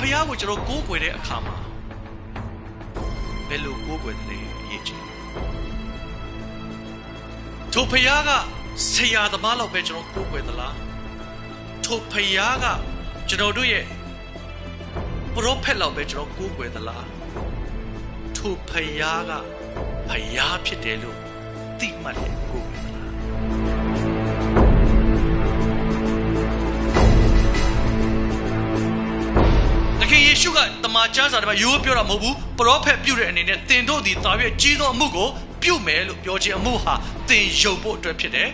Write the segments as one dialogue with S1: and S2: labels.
S1: ဖခင်ကိုကျွန်တော်ကိုးကွယ်တဲ့အခါမှာဘယ်လိုကိုးကွယ်တယ်အရေးကြီးထိုဖခင်ကဆရာသမားလောက်ပဲကျွန်တော်ကိုးကွယ်သလားထိုဖခင်ကကျွန်တော်တို့ရဲ့ပရောဖက်လောက်ပဲကျွန်တော်ကိုးကွယ်သလားထိုဖခင်ကဖခင်ဖြစ်တယ်လို့သိမှတ်တယ်ကိုးကွယ်သလားတကယ်ယေရှုကတမန်ကျမ်းစာထဲမှာရိုးပြောတာမဟုတ်ဘူးပရောဖက်ပြုတဲ့အနေနဲ့သင်တို့ဒီတာ၍ကြီးသောအမှုကိုပြုမယ်လို့ပြောခြင်းအမှုဟာသင်ယုံဖို့အတွက်ဖြစ်တယ်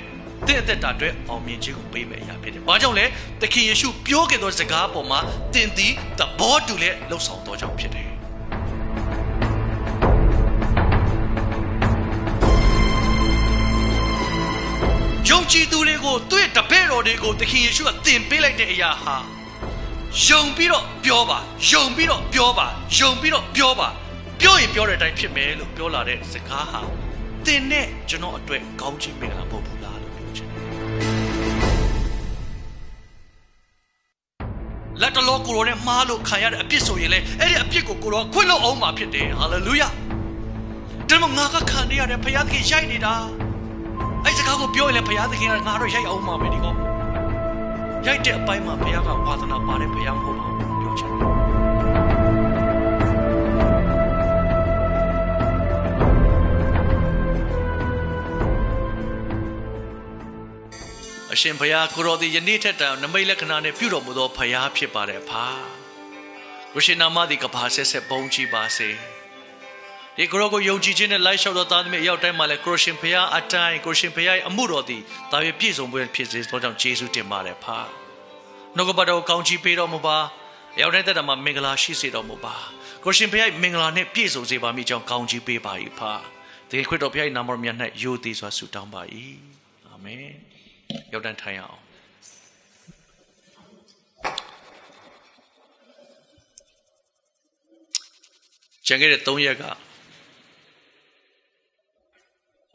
S1: သင်အသက်တာအတွက်အောင်မြင်ခြင်းကိုပေးမယ်အရာဖြစ်တယ်။ဘာကြောင့်လဲသခင်ယေရှုပြောခဲ့သောစကားပေါ်မှာသင်သည်သဘောတူและလှုပ်ဆောင်သောကြောင့်ဖြစ်တယ်။ယုံကြည်သူတွေကိုသူ့ရဲ့တပည့်တော်တွေကိုသခင်ယေရှုကသင်ပေးလိုက်တဲ့အရာဟာယုံပြီးတော့ပြောပါယုံပြီးတော့ပြောပါယုံပြီးတော့ပြောပါပြောရင်ပြောတဲ့အတိုင်းဖြစ်မယ်လို့ပြောလာတဲ့စကားဟာသင်နဲ့ကျွန်တော်အတွက်ကောင်းချီးမင်္ဂလာမဟုတ်ဘူးလားလို့ပြောချင်တယ်။လက်တလောကိုရောနဲ့မှားလို့ခံရတဲ့အပြစ်ဆိုရင်လေအဲ့ဒီအပြစ်ကိုကိုရောခွင့်လို့အောင်မှာဖြစ်တယ်ဟာလေလုယာ။ဒါမှငါကခံရတဲ့ဘုရားသခင်ရိုက်နေတာအဲ့စကားကိုပြောရင်လေဘုရားသခင်ကငါတို့ရိုက်အောင်မှာပဲဒီကောရိုက်တဲ့အပိုင်းမှာဘုရားကဝါသနာပါတဲ့ဘုရားမဟုတ်ပါဘူးပြောချင်တယ်အရှင်ဘုရားကိုရောဒီယနေ့ထက်တိုင်နမိတ်လက္ခဏာနဲ့ပြုတော်မူသောဘုရားဖြစ်ပါတယ်ဖာကိုရှင်နာမသည်ကဘာဆက်ဆက်ပုံကြည့်ပါစေဒီကိုရောကိုယုံကြည်ခြင်းနဲ့လိုက်လျှောက်တော်သားသမီးအရောက်တိုင်းမှာလည်းကိုရှင်ဘုရားအတိုင်းကိုရှင်ဘုရားရဲ့အမှုတော်သည်တာ၍ပြည့်စုံပွဲဖြစ်စေသောကြောင့်ယေရှုတင်ပါတယ်ဖာနှုတ်ကပတ်တော်ကောင်းချီးပေးတော်မူပါအရောက်တိုင်းသက်တာမှာမင်္ဂလာရှိစေတော်မူပါကိုရှင်ဘုရားမင်္ဂလာနဲ့ပြည့်စုံစေပါမိကြောင်းကောင်းချီးပေးပါ၏ဖာတကယ်ခရစ်တော်ဘုရား၏နာမတော်မြတ်၌ယိုသေးစွာဆုတောင်းပါ၏အာမင်ရောက်တိုင်းထိုင်အောင်ကျန်ခဲ့တဲ့3ရက်က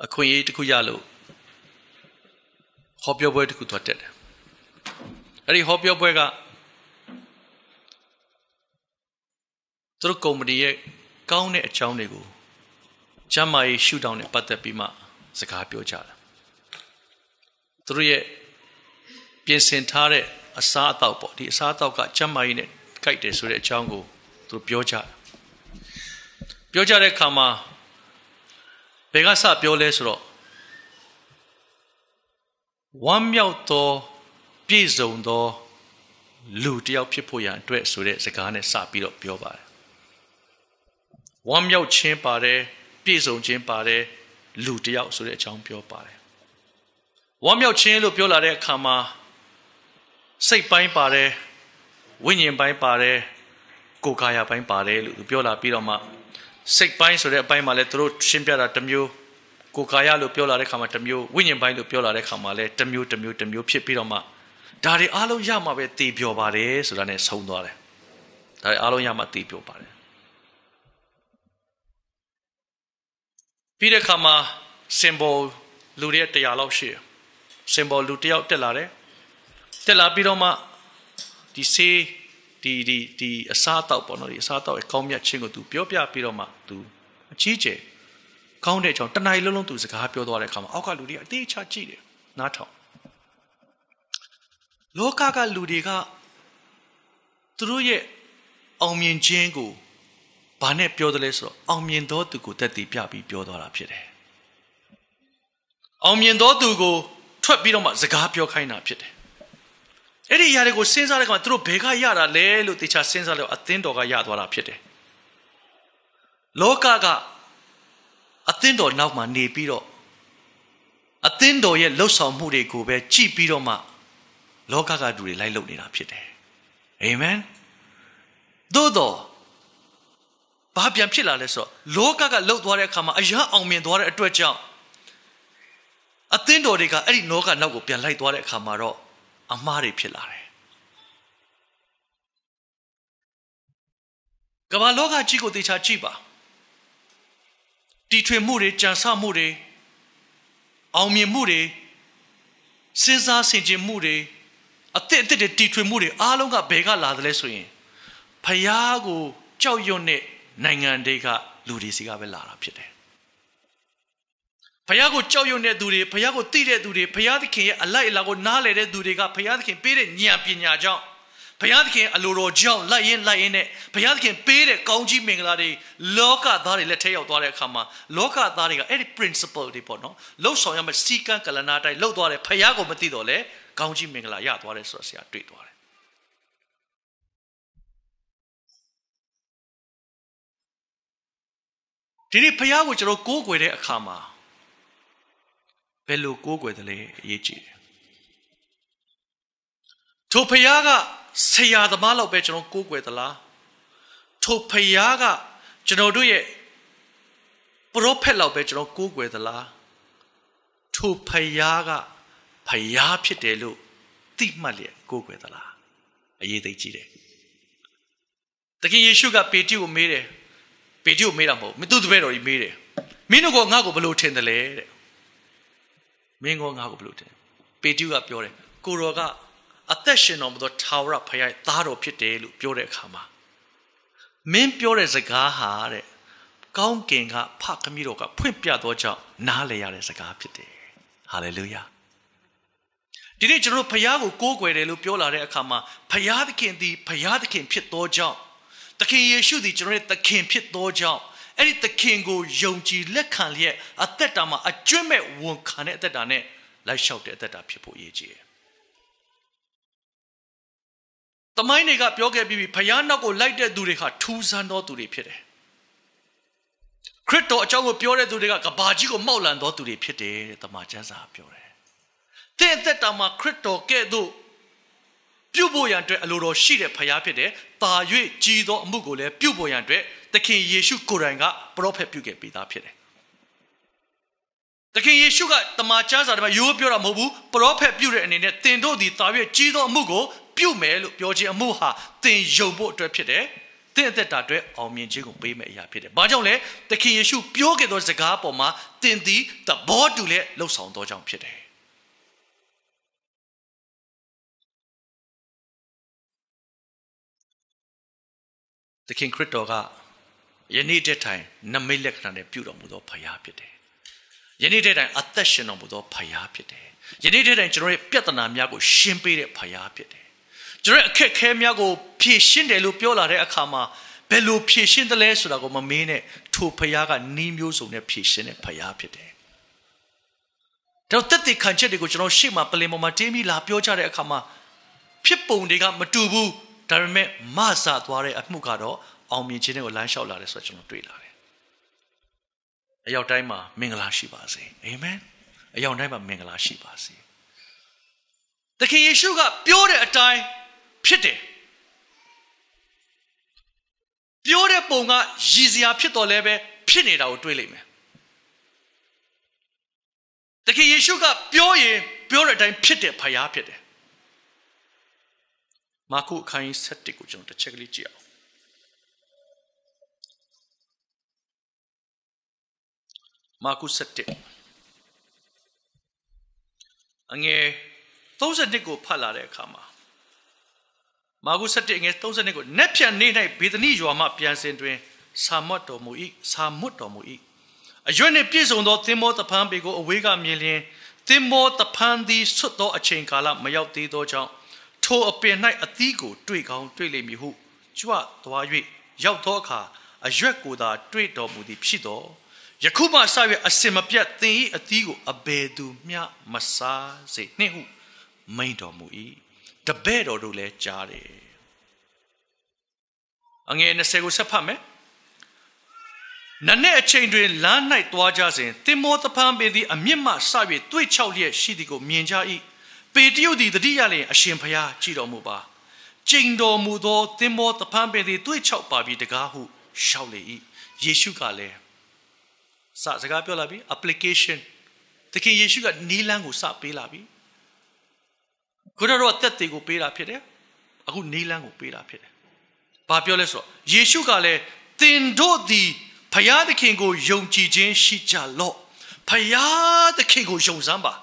S1: အခွင့်အရေးတစ်ခုရလို့ဟောပြောပွဲတစ်ခုသွားတက်တယ်အဲ့ဒီဟောပြောပွဲကသူတို့ကုမ္ပဏီရဲ့ကောင်းတဲ့အကြောင်းတွေကိုကျမ်းမာရေးရှုထောင့်နဲ့ပတ်သက်ပြီးမှစကားပြောကြတယ်သူတို့ရဲ့ပြင်ဆင်ထားတဲ့အစားအသောက်ပေါ့ဒီအစားအသောက်ကကျမ်းမာရေးနဲ့ကိုက်တယ်ဆိုတဲ့အကြောင်းကိုသူတို့ပြောကြတဲ့အခါမှာဘယ်ကစပြောလဲဆိုတော့ဝမ်းမြောက်သောပြည့်စုံသောလူတစ်ယောက်ဖြစ်ဖို့ရန်အတွက်ဆိုတဲ့စကားနဲ့စပြီးတော့ပြောပါတယ်ဝမ်းမြောက်ခြင်းပါတယ်ပြည့်စုံခြင်းပါတယ်လူတစ်ယောက်ဆိုတဲ့အကြောင်းပြောပါတယ်ဝမ်းမြောက်ခြင်းလို့ပြောလာတဲ့အခါမှာစိတ်ပိုင်းပါတယ်ဝိညာဉ်ပိုင်းပါတယ်ကိုယ်ကာယပိုင်းပါတယ်လို့ပြောလာပြီးတော့မှစိတ်ပိုင်းဆိုတဲ့အပိုင်းမှာလည်းသူတို့ရှင်းပြတာတစ်မျိုးကိုယ်ကာယလို့ပြောလာတဲ့ခါမှာတစ်မျိုးဝိညာဉ်ပိုင်းလို့ပြောလာတဲ့ခါမှာလည်းတစ်မျိုးဖြစ်ပြီးတော့မှဒါတွေအားလုံးရမှာပဲတည်ပြောပါတယ်ဆိုတာ ਨੇ ဆုံးသွားတယ်ဒါတွေအားလုံးရမှာတည်ပြောပါတယ်ပြီးတဲ့ခါမှာ symbol လူတွေ100လောက်ရှိတယ် symbol လူ1ယောက်တက်လာတယ်တက်လာပြီးတော့မှဒီဆေးဒီအစားအသောက်ပေါ့နော်ဒီအစားအသောက်ရဲ့ကောင်းမြတ်ခြင်းကိုသူပြောပြပြီးတော့မှသူအကြီးကျယ်ကောင်းတဲ့အကြောင်းတဏှာလုံးလုံးသူစကားပြောသွားတဲ့အခါမှာအောက်ကလူတွေအသေးချကြည့်တယ်နားထောင်လောကကလူတွေကသူတို့ရဲ့အောင်မြင်ခြင်းကိုဘာနဲ့ပြောတယ်လဲဆိုတော့အောင်မြင်သောသူကိုတက်တည်ပြပြီးပြောသွားတာဖြစ်တယ်အောင်မြင်သောသူကိုထွက်ပြီးတော့မှစကားပြောခိုင်းတာဖြစ်တယ်အဲ့ဒီຢာတွေကိုစဉ်းစားတဲ့အခါမှာသူတို့ဘယ်ကရတာလဲလို့တေချာစဉ်းစားလို့အသင်းတော်ကရသွားတာဖြစ်တယ်လောကကအသင်းတော်နောက်မှာနေပြီးတော့အသင်းတော်ရဲ့လှုပ်ဆောင်မှုတွေကိုပဲကြည့်ပြီးတော့မှလောကကလူတွေလိုက်လုပ်နေတာဖြစ်တယ်အာမင်သို့တော့ဘာပြန်ဖြစ်လာလဲဆိုတော့လောကကလှုပ်သွားတဲ့အခါမှာအရာအောင်မြင်သွားတဲ့အတွက်ကြောင့်အသင်းတော်တွေကအဲ့ဒီလောကနောက်ကိုပြန်လိုက်သွားတဲ့အခါမှာတော့အမှားတွေဖြစ်လာတယ်ကမ္ဘာလောကကြီးကိုသေချာကြည့်ပါတီထွင်မှုတွေကြံစမှုတွေအောင်မြင်မှုတွေစဉ်းစားဆင်ခြင်မှုတွေအသစ်တွေတီထွင်မှုတွေအားလုံးကဘယ်ကလာတယ်လဲဆိုရင် ဖယားကိုကြောက်ရွံ့တဲ့နိုင်ငံတွေကလူတွေစီကပဲလာတာဖြစ်တယ်ဖယားကိုကြောက်ရွံ့တဲ့သူတွေဖယားကိုသိတဲ့သူတွေဖယားသခင်ရဲ့အလိုက်အလာကိုနားလည်တဲ့သူတွေကဖယားသခင်ပေးတဲ့ဉာဏ်ပညာကြောင့်ဘုရားသခင်အလိုတော်ကြောင့်လိုက်ရင်နဲ့ဘုရားသခင်ပေးတဲ့ကောင်းကြီးမင်္ဂလာတွေလောကသားတွေလက်ထဲရောက်သွားတဲ့အခါမှာလောကသားတွေကအဲ့ဒီ principle တွေပေါ့နော်လှုပ်ဆောင်ရမယ့်စီကံကလနာတိုင်းလှုပ်သွားတယ်ဘုရားကိုမသိတော့လေကောင်းကြီးမင်္ဂလာရသွားတယ်ဆိုတော့ဆရာတွေ့သွားတယ်ဒီနေ့ဘုရားကိုကျွန်တော်ကိုးကွယ်တဲ့အခါမှာဘယ်လိုကိုးကွယ်သလဲအရေးကြီးတယ်ထိုဘုရားကဆရာသမားလောက်ပဲကျွန်တော်ကိုးကွယ်သလားထိုဖယားကကျွန်တော်တို့ရဲ့ပရောဖက်လောက်ပဲကျွန်တော်ကိုးကွယ်သလားထိုဖယားကဖယားဖြစ်တယ်လို့သိမှတ်လျက်ကိုးကွယ်သလားအရေးသိကြီးတယ်တခင်ယေရှုကပေတရုကိုမေးတယ်ပေတရုကိုမေးတာမဟုတ်မသူ့တပည့်တော်ကြီးမေးတယ်မင်းတို့ကငါ့ကိုဘယ်လိုထင်တယ်လဲတဲ့မင်းကငါ့ကိုဘယ်လိုထင်ပေတရုကပြောတယ်ကိုတော်ကအသက်ရှင်တော်မူသောထာဝရဘုရားသားတော်ဖြစ်တယ်လို့ပြောတဲ့အခါမှာမင်းပြောတဲ့စကားဟာတဲ့ကောင်းကင်ကဖခင်တော်ကဖွင့်ပြသောကြောင့်နားလည်ရတဲ့စကားဖြစ်တယ်ဟာလေလုယာဒီနေ့ကျွန်တော်တို့ဘုရားကိုကိုးကွယ်တယ်လို့ပြောလာတဲ့အခါမှာဘုရားသခင်သည်ဘုရားသခင်ဖြစ်သောကြောင့်သခင်ယေရှုသည်ကျွန်တော်ရဲ့သခင်ဖြစ်သောကြောင့်အဲ့ဒီသခင်ကိုယုံကြည်လက်ခံလျက်အသက်တာမှာအကျွတ်မဲ့ဝန်ခံတဲ့အသက်တာနဲ့လိုက်လျှောက်တဲ့အသက်တာဖြစ်ဖို့အရေးကြီးတယ်တမိုင်းတွေကပြောခဲ့ပြီးဖယားနောက်ကိုလိုက်တဲ့သူတွေဟာထူးဆန်းသောသူတွေဖြစ်တယ်ခရစ်တော်အကြောင်းကိုပြောတဲ့သူတွေကကဘာကြီးကိုမှောက်လန်သောသူတွေဖြစ်တယ်တဲ့တမန်ကျမ်းစာပြောတယ်တဲ့သက်တာမှာခရစ်တော်ကဲ့သို့ပြုဖို့ရန်အတွက်အလိုတော်ရှိတဲ့ဖယားဖြစ်တယ်တာ၍ကြီးသောအမှုကိုလည်းပြုဖို့ရန်အတွက်သခင်ယေရှုကိုယ်တိုင်ကပရောဖက်ပြုခဲ့ပေးသားဖြစ်တယ်သခင်ယေရှုကတမန်ကျမ်းစာထဲမှာရိုးပြောတာမဟုတ်ဘူးပရောဖက်ပြုတဲ့အနေနဲ့သင်တို့ဒီတာ၍ကြီးသောအမှုကိုပြုမယ်လို့ပြောခြင်းအမှုဟာသင်ယုံဖို့အတွက်ဖြစ်တယ်သင်အသက်တာအတွက်အောင်မြင်ခြင်းကိုပေးမယ့်အရာဖြစ်တယ်ဘာကြောင့်လဲသခင်ယေရှုပြောခဲ့သောစကားပေါ်မှာသင်သည်သဘောတူလက်လှုပ်ဆောင်သောကြောင့်ဖြစ်တယ်သခင်ခရစ်တော်ကယနေ့တည်းတိုင်နမိတ်လက္ခဏာနဲ့ပြုတော်မူသောဖခင်ဖြစ်တယ်ယနေ့တည်းတိုင်အသက်ရှင်တော်မူသောဖခင်ဖြစ်တယ်ယနေ့တည်းတိုင်ကျွန်တော်ရဲ့ပြဿနာများကိုရှင်းပေးတဲ့ဖခင်ဖြစ်တယ်ကျွန်တော်အခက်ခဲများကိုဖြေရှင်းတယ်လို့ပြောလာတဲ့အခါမှာဘယ်လိုဖြေရှင်းသလဲဆိုတာကိုမမေးနဲ့ထိုဖခင်ကနီးမျိုးစုံနဲ့ဖြေရှင်းတဲ့ဖခင်ဖြစ်တယ်တော့တက်တဲ့ခံချက်တွေကိုကျွန်တော်ရှေ့မှာပလင်ပေါ်မှာတင်းပြီးလာပြောကြတဲ့အခါမှာဖြစ်ပုံတွေကမတူဘူးဒါပေမဲ့မဆာသွားတဲ့အမှုကတော့အောင်မြင်ခြင်းတွေကိုလမ်းလျှောက်လာတယ်ဆိုတော့ကျွန်တော်တွေ့လာတယ်အရောက်တိုင်းမှာမင်္ဂလာရှိပါစေအာမင်အရောက်တိုင်းမှာမင်္ဂလာရှိပါစေသခင်ယေရှုကပြောတဲ့အတိုင်းဖြစ်တယ်ပြောတဲ့ပုံကရည်စရာဖြစ်တော်လဲပဲဖြစ်နေတာကိုတွေ့လိမ့်မယ်သခင်ယေရှုကပြောရင်ပြောတဲ့အတိုင်းဖြစ်တယ်ဖခင်ဖြစ်တယ်မာကုအခန်းကြီး7ကိုကျွန်တော်တစ်ချက်ကလေးကြည့်အောင်မာကု7အငယ်32ကိုဖတ်လာတဲ့အခါမှာမာကု7အငယ်32ကိုနက်ဖြန်နေ့၌ဘေသနိရွာမှပြန်စဉ်တွင်စာမွတ်တော်မူ၏အရွက်နှင့်ပြည့်စုံသောသင်္ဘောတဖန်ပေကိုအဝေးကမြင်လျင်သင်္ဘောတဖန်သည်ဆွတ်သောအချိန်ကာလမရောက်သေးသောကြောင့်ထိုအပင်၌အသီးကိုတွေ့ကောင်းတွေ့လိမ့်မည်ဟုကြွသွား၍ရောက်သောအခါအရွက်ကိုသာတွေ့တော်မူသည်ဖြစ်သောယခုမှစ၍အစင်မပြတ်သင်၏အသီးကိုအဘယ်သူမျှမစားစေနှင့်ဟုမိန့်တော်မူ၏တပည့်တော်တို့လည်းကြားတယ်အငယ်20ကိုဆက်ဖတ်မယ်နတ်နဲ့အချိန်တွင်လမ်း၌သွားကြစဉ်သင်္ဘောတဖန်ပင်သည်အမြင့်မှစ၍တွေ့ချောက်လျက်ရှိသည်ကိုမြင်ကြ၏ပေတရုသည်တတိယလျင်အရှင်ဘုရားကြည်တော်မူပါကျိန်တော်မူသောသင်္ဘောတဖန်ပင်သည်တွေ့ချောက်ပါပြီတကားဟုရှောက်လေ၏ယေရှုကလည်းစကားပြောလာပြီ application သခင်ယေရှုကနီးလန်းကိုစပေးလာပြီကိုတော်အသက်တွေကိုပေးတာဖြစ်တယ်အခုနီးလန်းကိုပေးတာဖြစ်တယ်ဘာပြောလဲဆိုတော့ယေရှုကလည်းသင်တို့သည်ဘုရားသခင်ကိုယုံကြည်ခြင်းရှိကြလော့ဘုရားသခင်ကိုယုံစမ်းပါ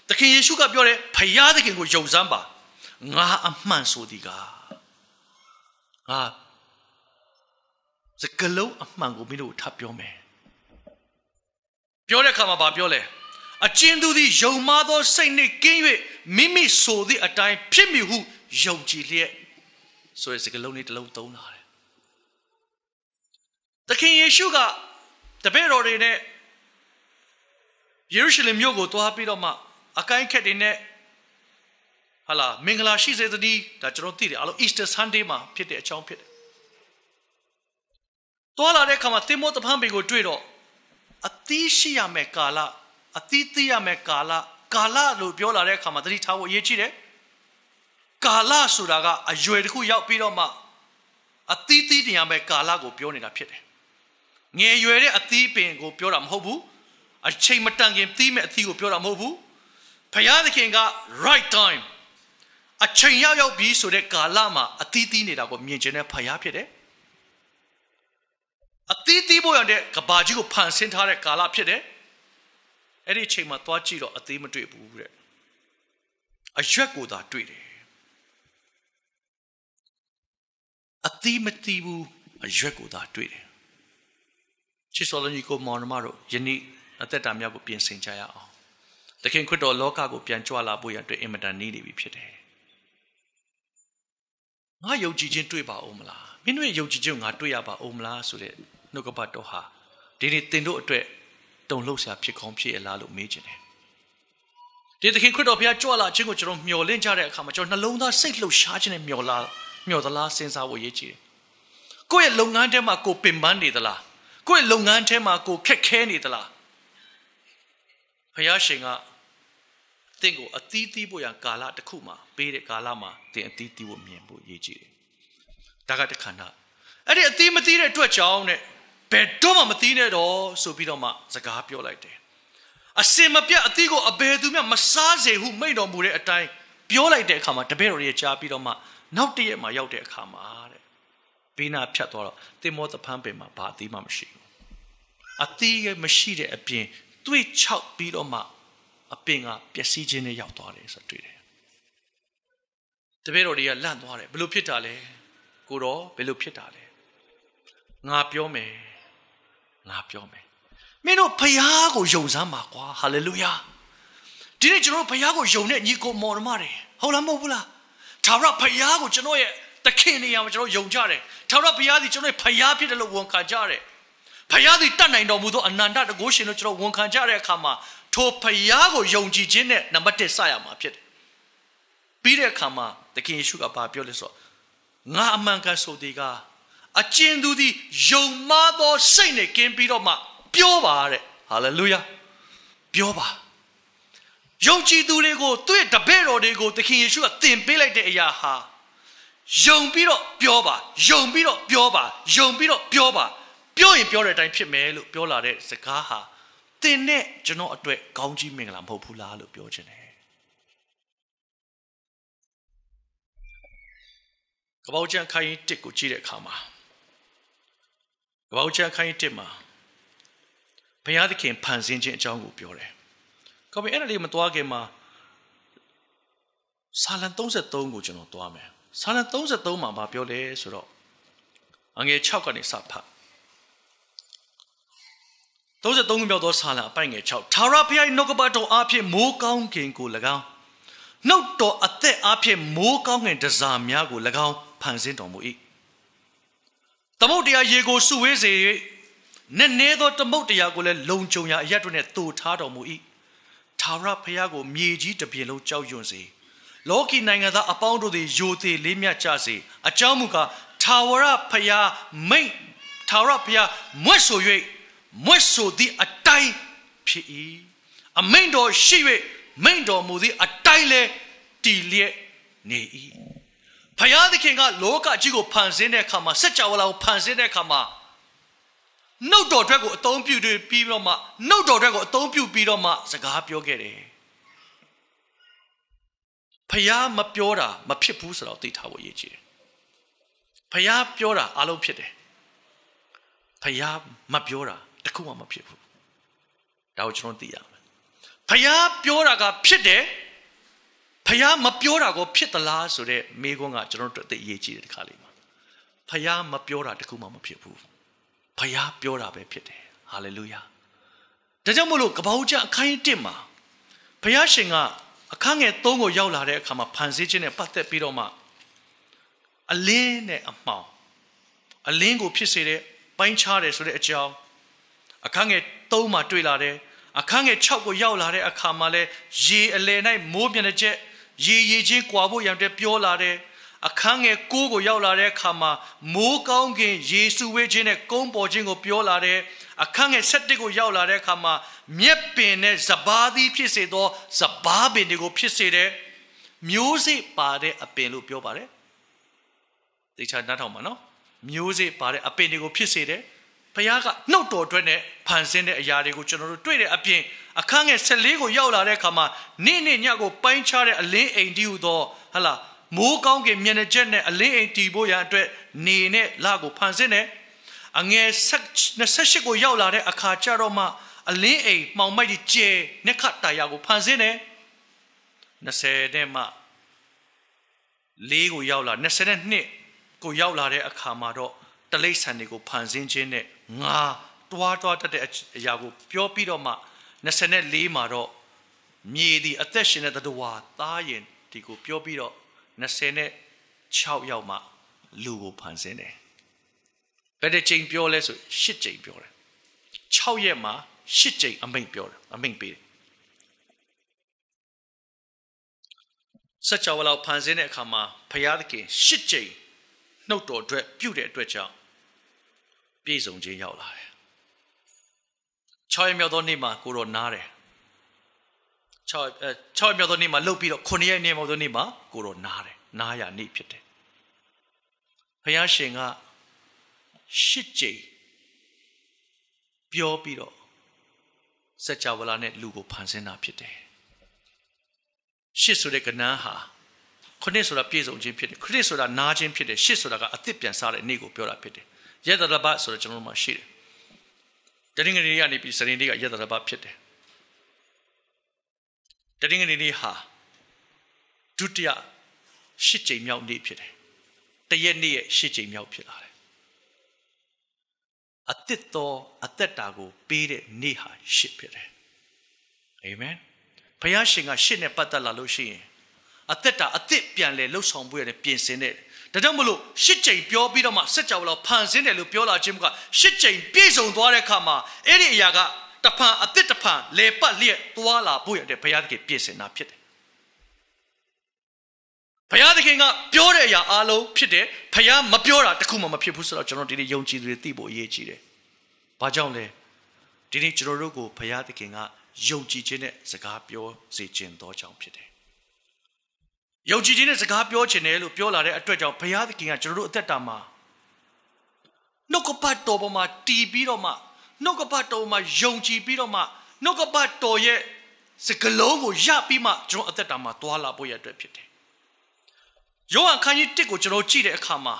S1: သခင်ယေရှုကပြောတယ်ဘုရားသခင်ကိုယုံစမ်းပါငါအမှန်ဆိုသည်က စကလုံးအမှန်ကိုမင်းတို့ထပ်ပြောမယ်ပြောတဲ့အခါမှာဘာပြောလဲအကျဉ်သူသည်ယုံမှားသောစိတ်နှင့်ကင်း၍မိမိဆိုသည့်အတိုင်းဖြစ်မည်ဟုယုံကြည်လျက်ဆိုတဲ့စကားလုံးလေးတစ်လုံးသုံးလာတယ်သခင်ယေရှုကတပည့်တော်တွေနဲ့ယေရုရှလင်မြို့ကိုတွားပြီးတော့မှအကိုင်းခက်တွေနဲ့ဟာလာမင်္ဂလာရှိစေသတည်းဒါကျွန်တော်သိတယ်အားလုံး Easter Sunday မှာဖြစ်တဲ့အကြောင်းဖြစ်တယ်တွားလာတဲ့အခါမှာသင်္ဘောတဖန်းပေကိုတွေ့တော့အသီးရှိရမယ်ကာလအသီးသိရမယ်ကာလလို့ပြောလာတဲ့အခါမှာသတိထားဖို့အရေးကြီးတယ်ကာလဆိုတာကအရွယ်တစ်ခုရောက်ပြီးတော့မှအသီးသိနေရမယ်ကာလကိုပြောနေတာဖြစ်တယ်ငယ်ရွယ်တဲ့အသီးပင်ကိုပြောတာမဟုတ်ဘူးအချိန်မတန်ခင်သီးမဲ့အသီးကိုပြောတာမဟုတ်ဘူးဘုရားသခင်က right time အချိန်ရောက်ပြီးဆိုတဲ့ကာလမှာအသီးသီးနေတာကိုမြင်ခြင်းနဲ့ဘုရားဖြစ်တယ်အသီးသီးဖို့ရတဲ့ကဘာကြီးကိုဖန်ဆင်းထားတဲ့ကာလဖြစ်တယ်အဲ့ဒီအချိန်မှာသွားကြည့်တော့အသီးမတွေ့ဘူးတဲ့အရွက်ကိုသာတွေ့တယ်အသီးမသီးဘူးအရွက်ကိုသာတွေ့တယ်ချစ်တော်ညီကိုမောင်နှမတို့ယနေ့အသက်တာများကိုပြင်ဆင်ကြရအောင်သခင်ခရစ်တော်လောကကိုပြန်ကြွလာဖို့ရအတွက်အင်မတန်နေပြီဖြစ်တယ်ငါယုံကြည်ခြင်းတွေ့ပါဦးမလားမင်းတို့ရဲ့ယုံကြည်ခြင်းငါတွေ့ရပါဦးမလားဆိုတဲ့နှုတ်ကပတ်တော်ဟာဒီနေ့သင်တို့အတွက်တုန်လှုပ်စရာဖြစ်ကောင်းဖြစ်ရလားလို့မေးချင်တယ်ဒီသခင်ခရစ်တော်ဘုရားကြွလာခြင်းကိုကျွန်တော်မျှော်လင့်ကြတဲ့အခါမှာကျွန်တော်နှလုံးသားစိတ်လှုပ်ရှားခြင်းနဲ့မျှော်သလားစဉ်းစားဖို့ရည်ကြည်တယ်ကိုယ့်ရဲ့လုပ်ငန်းထဲမှာကိုပင်ပန်းနေသလားကိုယ့်ရဲ့လုပ်ငန်းထဲမှာကိုခက်ခဲနေသလားဘုရားရှင်ကသင်ကိုအသီးသီးဖို့ရကာလတစ်ခုမှာပေးတဲ့ကာလမှာသင်အသီးသီးဖို့မြင်ဖို့ရည်ကြည်တယ်ဒါကတခဏအဲ့ဒီအသီးမသီးတဲ့အတွက်ကြောင့်နဲ့ဘယ်တော့မှမသီးနဲ့တော့ဆိုပြီးတော့မှစကားပြောလိုက်တယ်အစင်မပြတ်အသီးကိုအဘယ်သူမှမစားစေဟုမိန့်တော်မူတဲ့အတိုင်းပြောလိုက်တဲ့အခါမှာတပည့်တော်ရဲ့ကြားပြီးတော့မှနောက်တရက်မှရောက်တဲ့အခါမှာတဲ့ဘေးနာဖြတ်သွားတော့သင်္ဘောတဖန်းပင်မှာဘာအသီးမှမရှိဘူးအသီးမရှိတဲ့အပြင်တွေးချောက်ပြီးတော့မှအပင်ကပျက်စီးခြင်းနဲ့ရောက်သွားတယ်ဆိုတွေ့တယ်တပည့်တော်တွေကလန့်သွားတယ်ဘယ်လိုဖြစ်တာလဲကိုတော့ဘယ်လိုဖြစ်တာလဲငါပြောမယ်မင်းတို့ဘုရားကိုယုံစမ်းပါကွာဟာလေလုယာဒီနေ့ကျွန်တော်တို့ဘုရားကိုယုံတဲ့ညီကိုမော်နှမတွေဟုတ်လားမဟုတ်ဘူးလားထာဝရဘုရားကိုကျွန်တော်ရဲ့သခင်နေရာမှာကျွန်တော်ယုံကြတယ်ထာဝရဘုရားသည်ကျွန်တော်ရဲ့ဘုရားဖြစ်တယ်လို့ဝန်ခံကြတယ်ဘုရားသည်တတ်နိုင်တော်မူသောအနန္တတကုရှင်လို့ကျွန်တော်ဝန်ခံကြတဲ့အခါမှာထိုဘုရားကိုယုံကြည်ခြင်းနဲ့နံပါတ်1စရမှာဖြစ်တယ်ပြီးတဲ့အခါမှာသခင်ယေရှုကဘာပြောလဲဆိုတော့ငါအမှန်ကန်ဆိုသည်ကအကျဉ်သူသည်ယုံမှားသောစိတ်နဲ့ကင်းပြီးတော့မှပြောပါတဲ့ဟာလေလုယာပြောပါယုံကြည်သူတွေကိုသူ့ရဲ့တပည့်တော်တွေကိုသခင်ယေရှုကသင်ပေးလိုက်တဲ့အရာဟာယုံပြီးတော့ပြောပါယုံပြီးတော့ပြောပါယုံပြီးတော့ပြောပါပြောရင်ပြောတဲ့အတိုင်းဖြစ်မယ်လို့ပြောလာတဲ့စကားဟာသင်နဲ့ကျွန်တော်အတွက်ကောင်းကြီးမင်္ဂလာမဟုတ်ဘူးလားလို့ပြောချင်တယ်ကပ္ပဦးကျမ်းခိုင်း1ကိုကြည့်တဲ့အခါမှာကပ္ပဦးကျမ်းခိုင်း1မှာဘုရားသခင်ဖန်ဆင်းခြင်းအကြောင်းကိုပြောတယ်။ကောင်းပြီအဲ့ဒါလေးမသွားခင်မှာစာလံ33ကိုကျွန်တော်သွားမယ်။စာလံ33မှာပြောလဲဆိုတော့အငယ်6ကနေစဖတ်33ခုမြောက်သောစာလံအပိုင်ငယ်6ထာဝရဘုရား၏နှုတ်ကပတ်တော်အားဖြင့်မိုးကောင်းကင်ကို၎င်းနှုတ်တော်အသက်အားဖြင့်မိုးကောင်းကင်တစားများကို၎င်းဖန်ဆင်းတော်မူ၏။သမုတ်တရားရေကိုစုဝေးစေ၍နည်းနည်းသောသမုတ်တရားကိုလည်းလုံခြုံရာအရပ်တို့နဲ့တူထားတော်မူ၏ထာဝရဘုရားကိုမြေကြီးတစ်ပြင်လုံးကြောက်ရွံ့စေလောကီနိုင်ငံသားအပေါင်းတို့သည်ယိုသေးလေးမြတ်ကြစေအကြောင်းမူကားထာဝရဘုရားမွတ်ဆို၍မွတ်ဆိုသည့်အတိုင်းဖြစ်၏အမိန့်တော်ရှိ၍မိန့်တော်မူသည့်အတိုင်းလည်းတည်လျက်နေ၏ဘုရားသခင်ကလောကကြီးကိုဖန်ဆင်းတဲ့အခါမှာစัจ java လာကိုဖန်ဆင်းတဲ့အခါမှာနှုတ်တော်အတွက်ကိုအသုံးပြုပြီးတော့မှနှုတ်တော်အတွက်ကိုအသုံးပြုပြီးတော့မှစကားပြောခဲ့တယ်ဖယားမပြောတာမဖြစ်ဘူးဆိုတော့သိထားဖို့ရည်ကြီးတယ်ဖယားပြောတာအလုံးဖြစ်တယ်ဖယားမပြောတာတခုမှမဖြစ်ဘူးဒါကိုကျွန်တော်သိရမယ်ဖယားပြောတာကဖြစ်တယ်ဖယားမပြောတာကိုဖြစ်သလားဆိုတဲ့မေးခွန်းကကျွန်တော်တို့သိရည်ကြီးတယ်ဒီခါလေးမှာ ဖယားမပြောတာတခုမှမဖြစ်ဘူးဖယားပြောတာပဲဖြစ်တယ်ဟာလေလုယာဒါကြောင့်မို့လို့ကပ္ပဦးကျအခန်းကြီး1မှာဘုရားရှင်ကအခန်းငယ်3ကိုရောက်လာတဲ့အခါမှာဖန်ဆင်းခြင်းနဲ့ပတ်သက်ပြီးတော့မှအလင်းနဲ့အမှောင်အလင်းကိုဖြစ်စေတဲ့ပိုင်းခြားတယ်ဆိုတဲ့အကြောင်းအခန်းငယ်3မှာတွေ့လာတယ်အခန်းငယ်6ကိုရောက်လာတဲ့အခါမှာလဲရေအလယ်၌မိုးမျက်နှာချက်ရေချင်းကွာဖို့ရန်အတွက်ပြောလာတယ်အခန်းငယ်9ကိုရောက်လာတဲ့အခါမှာမိုးကောင်းကင်ယေရှုဝဲခြင်းနဲ့ကုန်းပေါ်ခြင်းကိုပြောလာတယ်အခန်းငယ်7ကိုရောက်လာတဲ့အခါမှာမြက်ပင်နဲ့စပါးသီးဖြစ်စေသောစပါးပင်တွေကိုဖြစ်စေတဲ့မျိုးစေ့ပါတဲ့အပင်လို့ပြောပါတယ်သိချာနားထောင်ပါနော်မျိုးစေ့ပါတဲ့အပင်တွေကိုဖြစ်စေတယ်ဘုရားကနှုတ်တော်အတွက်နဲ့ဖန်ဆင်းတဲ့အရာတွေကိုကျွန်တော်တို့တွေ့တဲ့အပြင်အခန်းငယ်14ကိုရောက်လာတဲ့အခါမှာနေ့ညကိုပိုင်းခြားတဲ့အလင်းအိမ်တည်းဟူသောဟလာမိုးကောင်းကင်မျက်နှာချက်နဲ့အလင်းအိမ်တည်ဖို့ရန်အတွက်နေနဲ့လကိုဖန်ဆင်းတယ်အငယ်28ကိုရောက်လာတဲ့အခါကျတော့မှအလင်းအိမ်မှောင်မိုက်ကြီးကျဲနဲ့ခတ်တာယာကိုဖန်ဆင်းတယ်20နဲ့မှ4ကိုရောက်လာ22ကိုရောက်လာတဲ့အခါမှာတော့တလိษံတွေကိုဖန်ဆင်းခြင်းနဲ့ငါတွားတတ်တဲ့အရာကိုပြောပြီးတော့မှ24မှာတော့မြေဒီအသက်ရှင်တဲ့တတဝါသားရင်ဒီကိုပြောပြီးတော့26ရောက်မှလူကိုဖန်ဆင်းတယ်ဘယ်တဲ့ချိန်ပြောလဲဆို8ချိန်ပြောတယ်6ရက်မှာ8ချိန်အမိန့်ပြောတယ်အမိန့်ပေးတယ်စัจ java လောက်ဖန်ဆင်းတဲ့အခါမှာဘုရားသခင်8ချိန်နှုတ်တော်အတွက်ပြုတဲ့အတွက်ကြောင့်ပြည့်စုံခြင်းရောက်လာတယ်6ရက်မြောက်သောနေ့မှာကိုတော်နားတယ်6ရက်မြောက်သောနေ့မှာလှုပ်ပြီးတော့9ရက်နေ့မြောက်သောနေ့မှာကိုတော်နားတယ်နားရနေ့ဖြစ်တယ်ဘုရားရှင်က8ကြိမ်ပြောပြီးတော့စัจ java နဲ့လူကိုဖန်ဆင်းတာဖြစ်တယ်8ဆိုတဲ့ကဏ္ဍဟာ9ဆိုတာပြည့်စုံခြင်းဖြစ်တယ်9ဆိုတာနားခြင်းဖြစ်တယ်8ဆိုတာကအသစ်ပြန်စားတဲ့နေ့ကိုပြောတာဖြစ်တယ်ယသရဘဆိုတော့ကျွန်တော်တို့မှာရှိတယ်တတိယနေ့ကနေပြီးစနေနေ့ကယသရဘဖြစ်တယ်တတိယနေ့ဟာဒုတိယ8ကြိမ်မြောက်နေ့ဖြစ်တယ်တရက်နေ့ရဲ့8ကြိမ်မြောက်ဖြစ်လာတယ်အသစ်သောအသက်တာကိုပေးတဲ့နေ့ဟာ8ဖြစ်တယ်အာမင်ဘုရားရှင်က8နဲ့ပတ်သက်လာလို့ရှိရင်အသက်တာအသစ်ပြန်လဲလှုပ်ဆောင်ဖို့ရတယ်ပြင်ဆင်တဲ့ဒါကြောင့်မလို့8ကြိမ်ပြောပြီးတော့မှစัจ java လောက်ဖန်ဆင်းတယ်လို့ပြောလာခြင်းက8ကြိမ်ပြည့်စုံသွားတဲ့အခါမှာအဲ့ဒီအရာကတဖန်အသစ်တဖန်လေပတ်လျက်သွားလာဖို့ရတဲ့ဘုရားသခင်ပြင်ဆင်တာဖြစ်တယ်ဘုရားသခင်ကပြောတဲ့အရာအလုံးဖြစ်တယ်ဘုရားမပြောတာတခုမှမဖြစ်ဘူးဆိုတော့ကျွန်တော်ဒီနေ့ယုံကြည်သူတွေသိဖို့အရေးကြီးတယ်ဘာကြောင့်လဲဒီနေ့ကျွန်တော်တို့ကိုဘုရားသခင်ကယုံကြည်ခြင်းနဲ့စကားပြောစေခြင်းသောကြောင့်ဖြစ်တယ်ယုံကြည်ခြင်းနဲ့စကားပြောခြင်းနဲ့လို့ပြောလာတဲ့အတွက်ကြောင့်ဘုရားသခင်ကကျွန်တော်တို့အသက်တာမှာနှုတ်ကပတ်တော်ပေါ်မှာတည်ပြီးတော့မှနှုတ်ကပတ်တော်မှာယုံကြည်ပြီးတော့မှနှုတ်ကပတ်တော်ရဲ့စကားလုံးကိုရပြီးမှကျွန်တော်အသက်တာမှာတွာလာဖို့ရတဲ့ဖြစ်တယ်ယောဟန်ခန်းကြီး1ကိုကျွန်တော်ကြည့်တဲ့အခါမှာ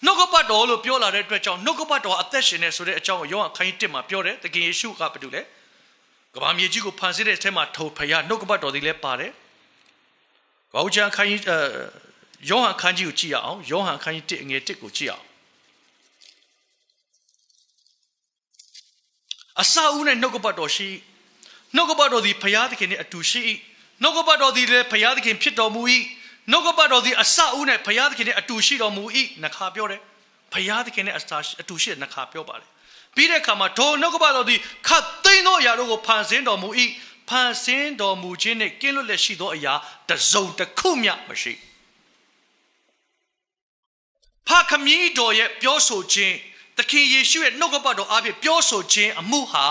S1: နှုတ်ကပတ်တော်လို့ပြောလာတဲ့အတွက်ကြောင့်နှုတ်ကပတ်တော်အသက်ရှင်နေဆိုတဲ့အကြောင်းကိုယောဟန်ခန်းကြီး1မှာပြောတယ်သခင်ယေရှုကဘာတူလဲကမ္ဘာမြေကြီးကိုဖန်ဆင်းတဲ့အထက်မှာထိုဖယားနှုတ်ကပတ်တော်ဒီလည်းပါတယ်ဘာဦးချန်ခန်းကြီးယောဟန်ခန်းကြီးကိုကြည့်ရအောင်ယောဟန်ခန်းကြီး1ငယ်1ကိုကြည့်အောင်အစာဦးနဲ့နှုတ်ကပတ်တော်ရှိနှုတ်ကပတ်တော်ဒီဖယားသခင်နဲ့အတူရှိနှုတ်ကပတ်တော်ဒီလည်းဖယားသခင်ဖြစ်တော်မူ၏နှုတ်ကပတ်တော်ဒီအစအဦးနဲ့ဘုရားသခင်နဲ့အတူရှိတော်မူ၏နှခါပြောတယ်ဘုရားသခင်နဲ့အတူရှိတဲ့နှခါပြောပါတယ်ပြီးတဲ့အခါမှာထိုနှုတ်ကပတ်တော်ဒီခတ်သိမ်းသောအရာတို့ကိုဖန်ဆင်းတော်မူ၏ဖန်ဆင်းတော်မူခြင်းနဲ့ကင်းလွတ်လျက်ရှိသောအရာတစ်စုံတစ်ခုမျှမရှိဖခမည်းတော်ရဲ့ပြောဆိုခြင်းသခင်ယေရှုရဲ့နှုတ်ကပတ်တော်အပြင်ပြောဆိုခြင်းအမှုဟာ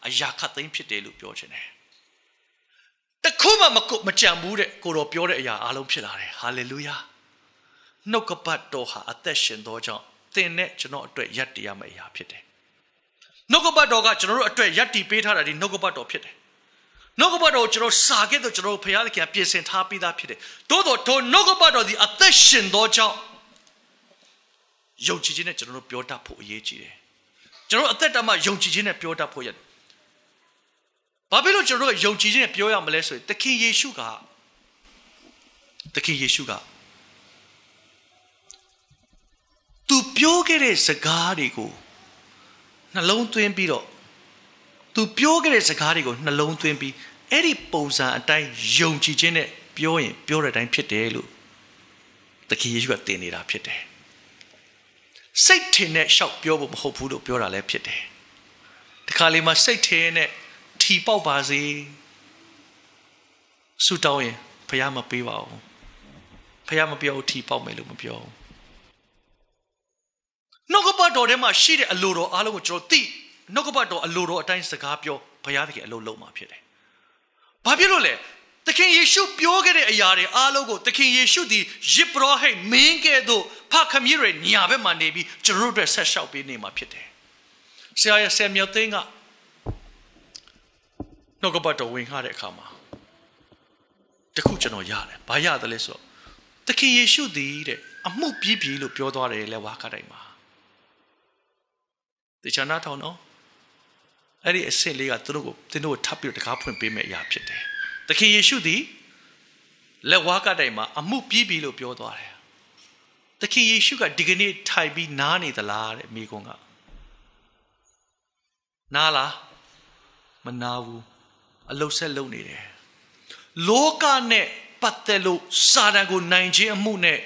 S1: အရာခတ်သိမ်းဖြစ်တယ်လို့ပြောခြင်းတယ်တခုမှမကြံဘူးတဲ့ကိုတော်ပြောတဲ့အရာအလုံးဖြစ်လာတယ်ဟာလေလုယာနှုတ်ကပတ်တော်ဟာအသက်ရှင်သောကြောင့်သင်နဲ့ကျွန်တော်အတွက်ယက်တည်ရမယ့်အရာဖြစ်တယ်နှုတ်ကပတ်တော်ကကျွန်တော်တို့အတွက်ယက်တည်ပေးထားတာဒီနှုတ်ကပတ်တော်ဖြစ်တယ်နှုတ်ကပတ်တော်ကိုကျွန်တော်စာခဲ့တော့ကျွန်တော်ဘုရားသခင်ပြင်ဆင်ထားပြီးသားဖြစ်တယ်တိုးတော့ထိုနှုတ်ကပတ်တော်ဒီအသက်ရှင်သောကြောင့်ယုံကြည်ခြင်းနဲ့ကျွန်တော်တို့ပြောတတ်ဖို့အရေးကြီးတယ်ကျွန်တော်အသက်တာမှာယုံကြည်ခြင်းနဲ့ပြောတတ်ဖို့ရတယ်ဘာဖြစ်လို့ကျွန်တော်တို့ယုံကြည်ခြင်းနဲ့ပြောရမလဲဆိုရင်သခင်ယေရှုက သူပြောခဲ့တဲ့စကားတွေကိုနှလုံးသွင်းပြီးတော့သူပြောခဲ့တဲ့စကားတွေကိုနှလုံးသွင်းပြီးအဲ့ဒီပုံစံအတိုင်းယုံကြည်ခြင်းနဲ့ပြောရင်ပြောတဲ့အတိုင်းဖြစ်တယ်လို့သခင်ယေရှုကတင်နေတာဖြစ်တယ်စိတ်ထင်နဲ့ရှောက်ပြောဖို့မဟုတ်ဘူးလို့ပြောတာလည်းဖြစ်တယ်ဒီခါလေးမှာစိတ်ထင်နဲ့ထီပေါက်ပါစေဆူတောင်းရင်ဖခင်မပေးပါဘူးဖခင်မပြောထီပေါက်မယ်လို့မပြောဘူးနှုတ်ကပတ်တော်ထဲမှာရှိတဲ့အလိုတော်အားလုံးကိုကျွန်တော်သိနှုတ်ကပတ်တော်အလိုတော်အတိုင်းစကားပြောဘုရားသခင်အလိုလုံးမှာဖြစ်တယ်။ဘာဖြစ်လို့လဲ။သခင်ယေရှုပြောခဲ့တဲ့အရာတွေအားလုံးကိုသခင်ယေရှုသည်ယစ်ပရောဟိတ်မင်းကဲ့သို့ဖခင်ကြီးရဲ့ညာဘက်မှာနေပြီးကျွန်တော်တို့ဆက်လျှောက်ပေးနေမှာဖြစ်တယ်။ဆရာရဲ့ဆယ်မြောက်သိန်းကနှုတ်ကပတ်တော်ဝင်ခါတဲ့အခါမှာတခုကျွန်တော်ရတယ်။ဘာရတယ်လဲဆိုတော့သခင်ယေရှုသည်တဲ့အမှုပြီးပြီလို့ပြောသွားတယ်လေဝါခတိုင်းမှာတခြားနားထောင်နော်အဲ့ဒီအဆင့်လေးကသူတို့ကိုထပ်ပြီးတကားဖွင့်ပေးမယ့်အရာဖြစ်တယ်သခင်ယေရှုသည်လက်ဝါးကတိုင်မှာအမှုပြီးပြီလို့ပြောသွားတယ်သခင်ယေရှုကဒီကနေ့ထိုင်ပြီးနားနေသလားတဲ့မိကွန်းကနားလားမနာဘူးအလုတ်ဆက်လုပ်နေတယ်လောကနဲ့ပတ်သက်လို့စာတန်ကိုနိုင်ခြင်းအမှုနဲ့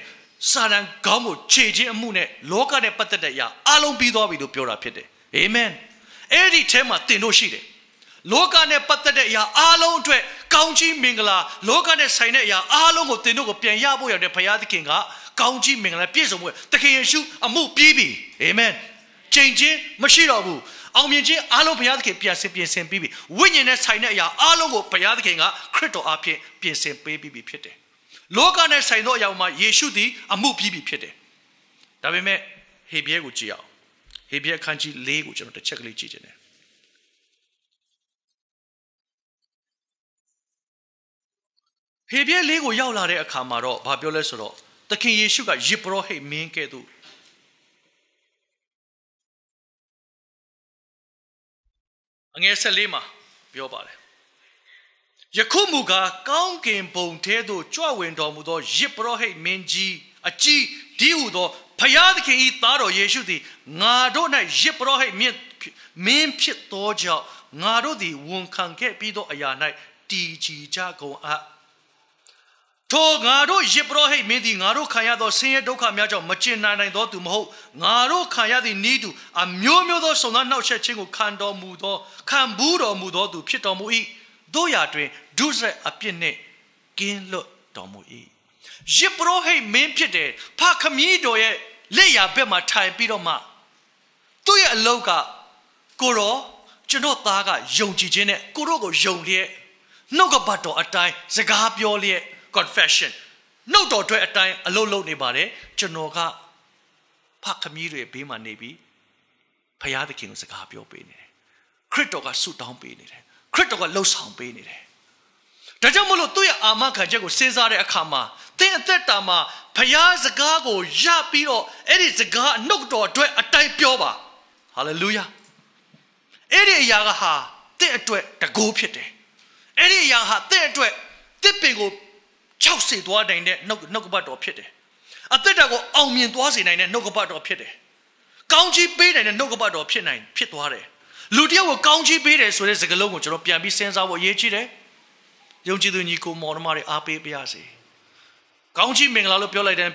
S1: စာတန်ခေါင်းကိုခြေခြင်းအမှုနဲ့လောကနဲ့ပတ်သက်တဲ့အရာအလုံးပြီးသွားပြီလို့ပြောတာဖြစ်တယ်အာမင်အဲ့ဒီထဲမှာတင်လို့ရှိတယ်လောကနဲ့ပတ်သက်တဲ့အရာအလုံးအတွက်ကောင်းကြီးမင်္ဂလာလောကနဲ့ဆိုင်တဲ့အရာအလုံးကိုတင်တို့ကိုပြန်ရဖို့ရတဲ့ဘုရားသခင်ကကောင်းကြီးမင်္ဂလာပြည့်စုံဖို့သခင်ယေရှုအမှုပြီးပြီအာမင်ချိန်ချင်းမရှိတော့ဘူးအောင်မြင်ခြင်းအလုံးဘုရားသခင်ပြင်ဆင်ပြီးပြီဝိညာဉ်နဲ့ဆိုင်တဲ့အရာအလုံးကိုဘုရားသခင်ကခရစ်တော်အဖြစ်ပြင်ဆင်ပေးပြီးပြီဖြစ်တယ်လောကနဲ့ဆိုင်သောအရာမှာယေရှုသည်အမှုပြီးပြီဖြစ်တယ်ဒါပေမဲ့ဟေဘရဲကိုကြည့်အောင်ဟေဘရဲအခန်းကြီး4ကိုကျွန်တော်တစ်ချက်ကလေးကြည့်ချင်တယ်ဟေဘရဲ4ကိုရောက်လာတဲ့အခါမှာတော့ဘာပြောလဲဆိုတော့သခင်ယေရှုကယစ်ပရောဟိတ်မင်းကဲ့သို့အငယ်14မှာပြောပါတယ်ယခုမူကားကောင်းကင်ဘုံထဲသို့ကြွဝင်တော်မူသောယစ်ပရောဟိတ်မင်းကြီးအကြီးဒီဟုသောဖျားသခင်၏သားတော်ယေရှုသည်ငါတို့၌ယစ်ပရောဟိတ်မင်းဖြစ်သောကြောင့်ငါတို့သည်ဝန်ခံခဲ့ပြီးသောအရာ၌တည်ကြည်ကြကုန်အပ်ထိုငါတို့ယစ်ပရောဟိတ်မင်းသည်ငါတို့ခံရသောဆင်းရဲဒုက္ခများကြောင့်မကျင်နိုင်သောသူမဟုတ်ငါတို့ခံရသည့်ဤသူအမျိုးမျိုးသောစုံစမ်းနှောက်ယှက်ခြင်းကိုခံဘူးတော်မူသောသူဖြစ်တော်မူ၏တို့ရာတွင်ဒုစရိုက်အပြစ်နှင့်ကင်းလွတ်တော်မူ၏ယစ်ပရောဟိတ်မင်းဖြစ်တဲ့ဖခမည်းတော်ရဲ့လက်ရာဘက်မှာထိုင်ပြီးတော့မှသူ့ရဲ့အလုပ်ကကိုရောကျွန်တော်သားကယုံကြည်ခြင်းနဲ့ကိုရောကိုယုံလျက်နှုတ်ကပတ်တော်အတိုင်းစကားပြောလျက် confession နှုတ်တော်အတွက်အတိုင်းအလုပ်လုပ်နေပါတယ်ကျွန်တော်ကဖခမည်းတွေဘေးမှာနေပြီးဖခင်သခင်ကိုစကားပြောပေးနေတယ်ခရစ်တော်ကဆုတောင်းပေးနေတယ်ခရစ်တော်ကလှုပ်ဆောင်ပေးနေတယ်ဒါကြောင့်မလို့သူ့ရဲ့အာမခံချက်ကိုစဉ်းစားတဲ့အခါမှာသင်အသက်တာမှာဖခင်စကားကိုရပြီးတော့အဲ့ဒီစကားနှုတ်တော်အတွက်အတိုင်းပြောပါဟာလေလုယာအဲ့ဒီအရာကဟာသင်အတွက်တကိုးဖြစ်တယ်အဲ့ဒီအရာဟာသင်အတွက်တစ်ပင်ကို6စေသွားနိုင်တဲ့နှုတ်ကပတ်တော်ဖြစ်တယ်အသက်တာကိုအောင်မြင်သွားစေနိုင်တဲ့နှုတ်ကပတ်တော်ဖြစ်တယ်ကောင်းချီးပေးနိုင်တဲ့နှုတ်ကပတ်တော်ဖြစ်သွားတယ်လူတယောက်ကိုကောင်းချီးပေးတယ်ဆိုတဲ့စကားလုံးကိုကျွန်တော်ပြန်ပြီးစဉ်းစားဖို့အရေးကြီးတယ်ယုံကြည်သူညီကိုမောင်နှမတွေအားပေးပါရစေကောင်းချီးမင်္ဂလာလို့ပြောလိုက်တဲ့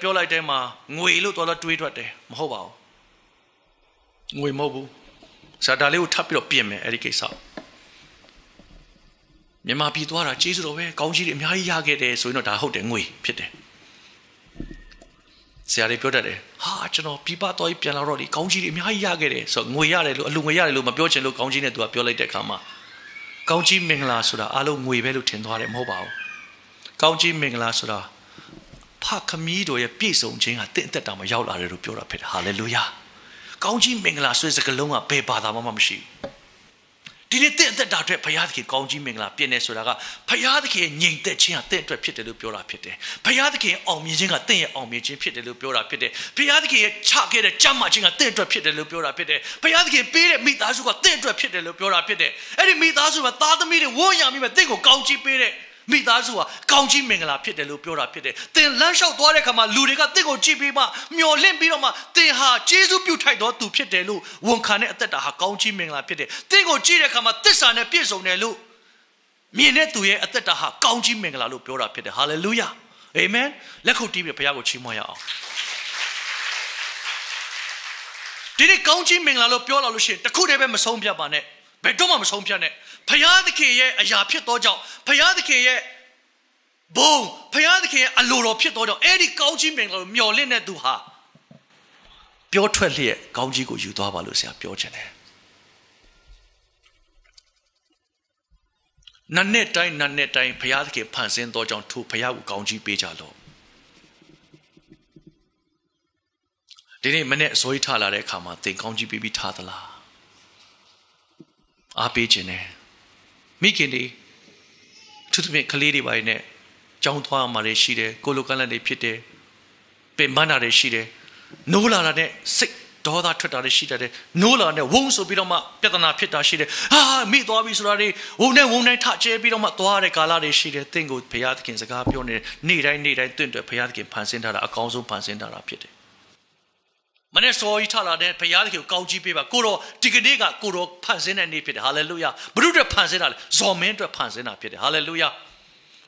S1: မှာငွေလို့တော်တော်တွေးထွက်တယ်မဟုတ်ပါဘူးငွေမဟုတ်ဘူးဇာတာလေးကိုထပ်ပြီးတော့ပြင်မယ်အဲ့ဒီကိစ္စမြန်မာပြည်သွားတာကျေးဇူးတော်ပဲကောင်းချီးတွေအများကြီးရခဲ့တယ်ဆိုရင်တော့ဒါဟုတ်တယ်ငွေဖြစ်တယ်ဆရာတွေပြောတတ်တယ်ဟာကျွန်တော်ပြပတော်ကြီးပြန်လာတော့ဒီကောင်းကြီးတွေအများကြီးရခဲ့တယ်ဆိုတော့ငွေရတယ်လို့အလူငွေရတယ်လို့မပြောချင်လို့ကောင်းကြီးနဲ့သူကပြောလိုက်တဲ့အခါမှာကောင်းကြီးမင်္ဂလာဆိုတာအားလုံးငွေပဲလို့ထင်သွားတယ်မဟုတ်ပါဘူးကောင်းကြီးမင်္ဂလာဆိုတာဖခမည်းတော်ရဲ့ပြည့်စုံခြင်းကတင့်အသက်တာမှာရောက်လာတယ်လို့ပြောတာဖြစ်တယ်ဟာလေလုယာကောင်းကြီးမင်္ဂလာဆိုတဲ့စကားလုံးကဘယ်ဘာသာမှမရှိဒီနေ့တင့်အသက်တာအတွက်ဘုရားသခင်ကောင်းကြီးမင်္ဂလာပြင်နေဆိုတာကဘုရားသခင်ညင်သက်ခြင်းကတင့်အတွက်ဖြစ်တယ်လို့ပြောတာဖြစ်တယ်ဘုရားသခင်အောင်မြင်ခြင်းကတင့်ရဲ့အောင်မြင်ခြင်းဖြစ်တယ်လို့ပြောတာဖြစ်တယ်ဘုရားသခင်ရဲ့ချခဲ့တဲ့ကြမ်းမာခြင်းကတင့်အတွက်ဖြစ်တယ်လို့ပြောတာဖြစ်တယ်ဘုရားသခင်ပေးတဲ့မိသားစုကတင့်အတွက်ဖြစ်တယ်လို့ပြောတာဖြစ်တယ်အဲ့ဒီမိသားစုမှာသားသမီးတွေဝန်းရံပြီးမှတင့်ကိုကောင်းကြီးပေးတဲ့ မိသားစုဟာကောင်းကြီးမင်္ဂလာဖြစ်တယ်လို့ပြောတာဖြစ်တယ်သင်လမ်းလျှောက်သွားတဲ့အခါမှာလူတွေကတင့်ကိုကြည့်ပြီးမှမျော်လင့်ပြီးတော့မှသင်ဟာကျေးဇူးပြုထိုက်တော်သူဖြစ်တယ်လို့ဝန်ခံတဲ့အသက်တာဟာကောင်းကြီးမင်္ဂလာဖြစ်တယ်သင်ကိုကြည့်တဲ့အခါမှာသစ္စာနဲ့ပြည့်စုံတယ်လို့မြင်တဲ့သူရဲ့အသက်တာဟာကောင်းကြီးမင်္ဂလာလို့ပြောတာဖြစ်တယ်ဟာလေလုယာအာမင်လက်ခုပ်တီးပြီးဘုရားကိုချီးမွမ်းရအောင်ဒီနေ့ကောင်းကြီးမင်္ဂလာလို့ပြောလာလို့ရှိရင်တခုတည်းပဲမဆုံးဖြတ်ပါနဲ့ဘယ်တော့မှမဆုံးဖြတ်နဲ့ဘုရားသခင်ရဲ့အရာဖြစ်သောကြောင့်ဘုရားသခင်ရဲ့ဘုံဘုရားသခင်ရဲ့အလိုတော်ဖြစ်သောကြောင့်အဲ့ဒီကောင်းကြီးမင်္ဂလာကိုမျှော်လင့်တဲ့သူဟာပြောထွက်လျက်ကောင်းကြီးကိုယူသွားပါလို့ဆရာပြောချင်တယ်နတ်နဲ့တိုင်းဘုရားသခင်ဖန်ဆင်းသောကြောင့်ထိုဘုရားကိုကောင်းကြီးပေးကြလို့ဒီနေ့မနေ့အစိုးရထားလာတဲ့အခါမှာသင်ကောင်းကြီးပေးပြီးထားသလားအားပေးခြင်းနဲ့မိခင်တွေသူတို့ကလေးတွေပါနေကြောင်းသွားမှလည်းရှိတယ်ကိုလိုကလန်တွေဖြစ်တယ်ပင်ပန်းတာတွေရှိတယ်နိုးလာတာနဲ့စိတ်ဒေါသထွက်တာတွေရှိတယ်နိုးလာတဲ့ဝုန်းဆိုပြီးတော့မှပြဿနာဖြစ်တာရှိတယ်ဟာမိသွားပြီဆိုတာတွေဝုန်းနဲ့ထကျဲပြီးတော့မှသွားတဲ့ကာလတွေရှိတယ်သင်ကိုဘုရားသခင်စကားပြောနေနေ့တိုင်းတင့်တယ်ဘုရားသခင်ဖန်ဆင်းထားတာအကောင်းဆုံးဖန်ဆင်းထားတာဖြစ်တယ်မနေ့စောကြီးထလာတဲ့ဘုရားသခင်ကိုကောင်းကြီးပေးပါကိုတော့ဒီကနေ့ကကိုတော့ဖန်ဆင်းတဲ့နေ့ဖြစ်တယ်ဟာလေလုယာဘုရုအတွက်ဖန်ဆင်းတာလေဇော်မင်းအတွက်ဖန်ဆင်းတာဖြစ်တယ်ဟာလေလုယ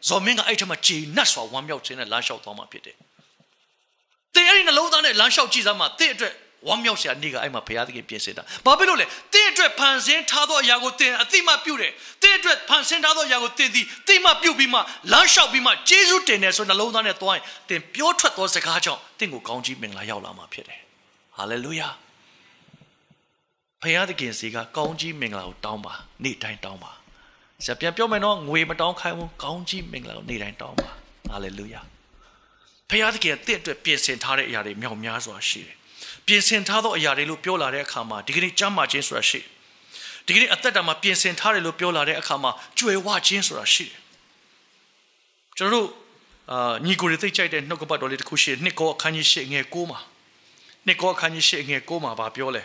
S1: ာဇော်မင်းကအဲ့ထက်မှကြေနပ်စွာဝမ်းမြောက်ခြင်းနဲ့လမ်းလျှောက်သွားမှာဖြစ်တယ်သင်အဲ့ဒီနှလုံးသားနဲ့လမ်းလျှောက်ကြည့်စမ်းမှာသင်အတွက်ဝမ်းမြောက်စရာနေ့ကအဲ့မှာဘုရားသခင်ပြင်ဆင်တာဘာဖြစ်လို့လဲသင်အတွက်ဖန်ဆင်းထားသောအရာကိုသင်အသိမှပြုတယ်သင်အတွက်ဖန်ဆင်းထားသောအရာကိုသင်သည်သိမှပြုပြီးမှလမ်းလျှောက်ပြီးမှကျေးဇူးတင်တယ်ဆိုနှလုံးသားနဲ့သွားရင်သင်ပြောထွက်သောစကားကြောင့်သင်ကိုကောင်းကြီးမင်္ဂလာရောက်လာမှာဖြစ်တယ်ဟာလေလုယာဘုရားသခင်စီကကောင်းကြီးမင်္ဂလာကိုတောင်းပါနေ့တိုင်းတောင်းပါဇပြန်ပြောမယ်နော်ငွေမတောင်းခိုင်းဘူးကောင်းကြီးမင်္ဂလာကိုနေ့တိုင်းတောင်းပါဟာလေလုယာဘုရားသခင်တင့်အတွက်ပြင်ဆင်ထားတဲ့အရာတွေမြောက်များစွာရှိတယ်ပြင်ဆင်ထားသောအရာတွေလို့ပြောလာတဲ့အခါမှာဒီကနေ့ကျမ်းမာခြင်းဆိုတာရှိဒီကနေ့အသက်တာမှာပြင်ဆင်ထားတယ်လို့ပြောလာတဲ့အခါမှာကြွယ်ဝခြင်းဆိုတာရှိတယ်ကျွန်တော်တို့ညီကိုတွေသိကြိုက်တဲ့နှုတ်ကပတ်တော်လေးတစ်ခုရှိတယ်နှစ်ကောအခန်းကြီး8ငယ်9မှာနှစ်ကောအခန်းကြီး8ငယ်9မှာဗာပြောလ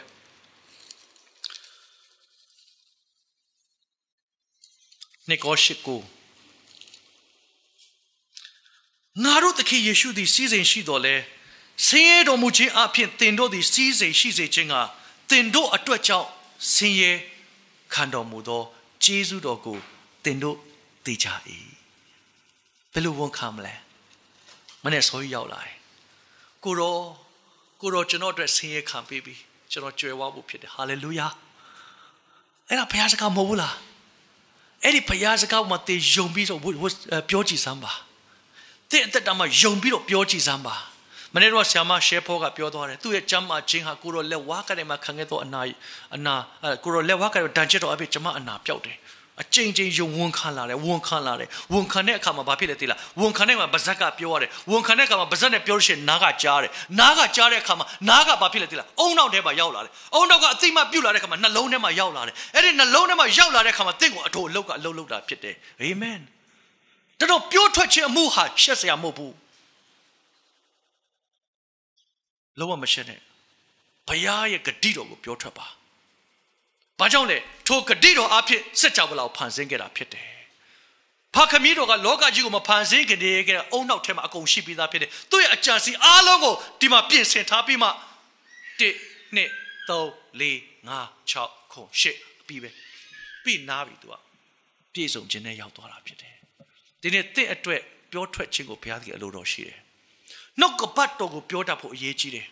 S1: ဲနှစ်ကော8 9ငါတို့သခင်ယေရှုသည်စီးစိမ်ရှိတော်လဲဆင်းရဲတော်မူခြင်းအပြင်သင်တို့သည်စီးစိမ်ရှိစေခြင်းကသင်တို့အတွက်ကြောင့်ဆင်းရဲခံတော်မူသောကျေးဇူးတော်ကိုသင်တို့သိကြ၏ဘယ်လိုဝန်ခံမလဲမနေ့ဆိုရောက်လာတယ်ကိုရောကျွန်တော်အတွက်ဆင်းရဲခံပေးပြီးကျွန်တော်ကြွယ်ဝဖို့ဖြစ်တယ်ဟာလေလုယာအဲ့ဒါဘုရားစကားမဟုတ်ဘူးလားအဲ့ဒီဘုရားစကားမှာသင်ယုံပြီးတော့ပြောကြည့်စမ်းပါသင်အသက်တာမှာယုံပြီးတော့ပြောကြည့်စမ်းပါမနေ့တော့ဆရာမရှဲဖောကပြောသွားတယ်သူ့ရဲ့ကျမ်းမာခြင်းဟာကိုရောလက်ဝါးကတည်းကခံခဲ့သောအနာကိုရောလက်ဝါးကတည်းကတန်ချစ်တော်အဖြစ်ကျမအနာပြောက်တယ်အကျဉ်းယုံဝန်ခံလာတယ်ဝန်ခံတဲ့အခါမှာဘာဖြစ်လဲသိလားဝန်ခံတဲ့အခါမှာဗဇက်ကပြောရတယ်ဝန်ခံတဲ့အခါမှာဗဇက်နဲ့ပြောလို့ရှိရင်နားကကြားတယ်နားကကြားတဲ့အခါမှာနားကဘာဖြစ်လဲသိလားအုံနောက်ထဲမှာရောက်လာတယ်အုံနောက်ကအသိမှပြုတ်လာတဲ့အခါမှာနှလုံးထဲမှာရောက်လာတယ်အဲ့ဒီနှလုံးထဲမှာရောက်လာတဲ့အခါမှာတင့်ကိုအထိုအလုတ်ကအလုတ်လုတ်တာဖြစ်တယ်အာမင်တော့ပြောထွက်ခြင်းအမှုဟာရှက်စရာမဟုတ်ဘူးလုံးဝမရှက်နဲ့ဘုရားရဲ့ဂတိတော်ကိုပြောထွက်ပါဘာကြောင့်လဲထိုဂတိတော်အဖြစ်စัจ java လာကိုဖန်ဆင်းခဲ့တာဖြစ်တယ်ဖခင်မီးတော်ကလောကကြီးကိုမဖန်ဆင်းခင်တည်းကအုံနောက်ထဲမှာအကုန်ရှိပြီးသားဖြစ်တယ်သူ့ရဲ့အကြံစီအားလုံးကိုဒီမှာပြင်ဆင်ထားပြီးမှ1 2 3 4 5 6 8ပြီးပဲပြီးနားပြီသူကပြည့်စုံခြင်းနဲ့ရောက်သွားတာဖြစ်တယ်ဒီနေ့တင့်အတွက်ပြောထွက်ခြင်းကိုဘုရားသခင်အလိုတော်ရှိတယ်နှုတ်ကပတ်တော်ကိုပြောတတ်ဖို့အရေးကြီးတယ်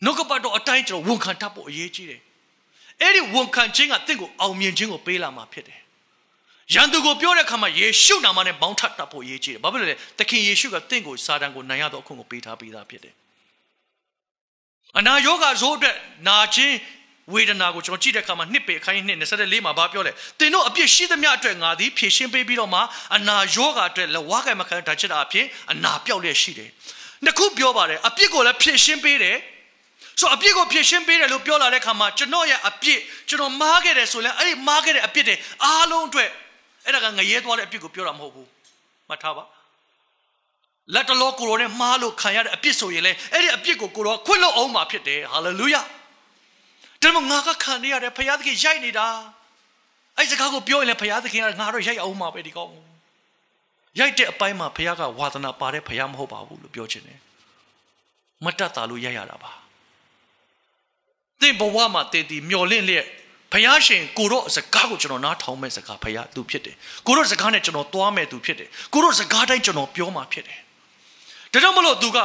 S1: နှုတ်ကပတ်တော်အတိုင်းကျွန်တော်ဝန်ခံတတ်ဖို့အရေးကြီးတယ်အဲ့ဒီဝန်ခံခြင်းကတင့်ကိုအောင်မြင်ခြင်းကိုပေးလာမှာဖြစ်တယ်ရန်သူကိုပြောတဲ့အခါမှာယေရှုနာမနဲ့ပေါင်းထပ်တတ်ဖို့အရေးကြီးတယ်ဘာဖြစ်လို့လဲသခင်ယေရှုကတင့်ကိုစာတန်ကိုနိုင်ရသောအခွင့်ကိုပေးထားပြီးသားဖြစ်တယ်အနာရောဂါဆိုးအတွက်နာခြင်းဝေဒနာကိုကျွန်တော်ကြည့်တဲ့အခါမှာနှစ်ပေအခန်းကြီး24မှာဘာပြောလဲသင်တို့အပြစ်ရှိသမျှအတွက်ငါသည်ဖြေရှင်းပေးပြီးတော့မှအနာရောဂါအတွက်လက်ဝါးကင်မခံတာချစ်တာအဖြစ်အနာပြောက်လျက်ရှိတယ်နှစ်ခုပြောပါတယ်အပြစ်ကိုလည်းဖြေရှင်းပေးတယ်ဆိုအပြစ်ကိုဖြေရှင်းပေးတယ်လို့ပြောလာတဲ့အခါမှာကျွန်တော်ရဲ့အပြစ်ကျွန်တော်မားခဲ့တယ်ဆိုရင်အဲ့ဒီမားခဲ့တဲ့အပြစ်တွေအားလုံးအတွက်အဲ့ဒါကငရဲသွားတဲ့အပြစ်ကိုပြောတာမဟုတ်ဘူးမှတ်ထားပါလက်တလောကိုရောနဲ့မှားလို့ခံရတဲ့အပြစ်ဆိုရင်လေအဲ့ဒီအပြစ်ကိုကိုရောခွင့်လို့အောင်မှာဖြစ်တယ်ဟာလေလုယာဒါမှငါကခံနေရတယ်ဖခင်သခင်ရိုက်နေတာ အဲ့စကားကိုပြောရင်လည်းဘုရားသခင်ကငါတို့ရိုက်အောင်မှာပဲဒီကောင်ရိုက်တဲ့အပိုင်းမှာဘုရားကဝါသနာပါတဲ့ဘုရားမဟုတ်ပါဘူးလို့ပြောချင်တယ်မတတ်တာလို့ရိုက်ရတာပါသင်ဘဝမှာတည်တည်မျောလင့်လျက်ဘုရားရှင်ကိုတော့စကားကိုကျွန်တော်နားထောင်မဲ့စကားဘုရားသူဖြစ်တယ်ကိုတော့စကားနဲ့ကျွန်တော်သွားမဲ့သူဖြစ်တယ်ကိုတော့စကားတိုင်းကျွန်တော်ပြောမှာဖြစ်တယ်ဒါကြောင့်မလို့သူက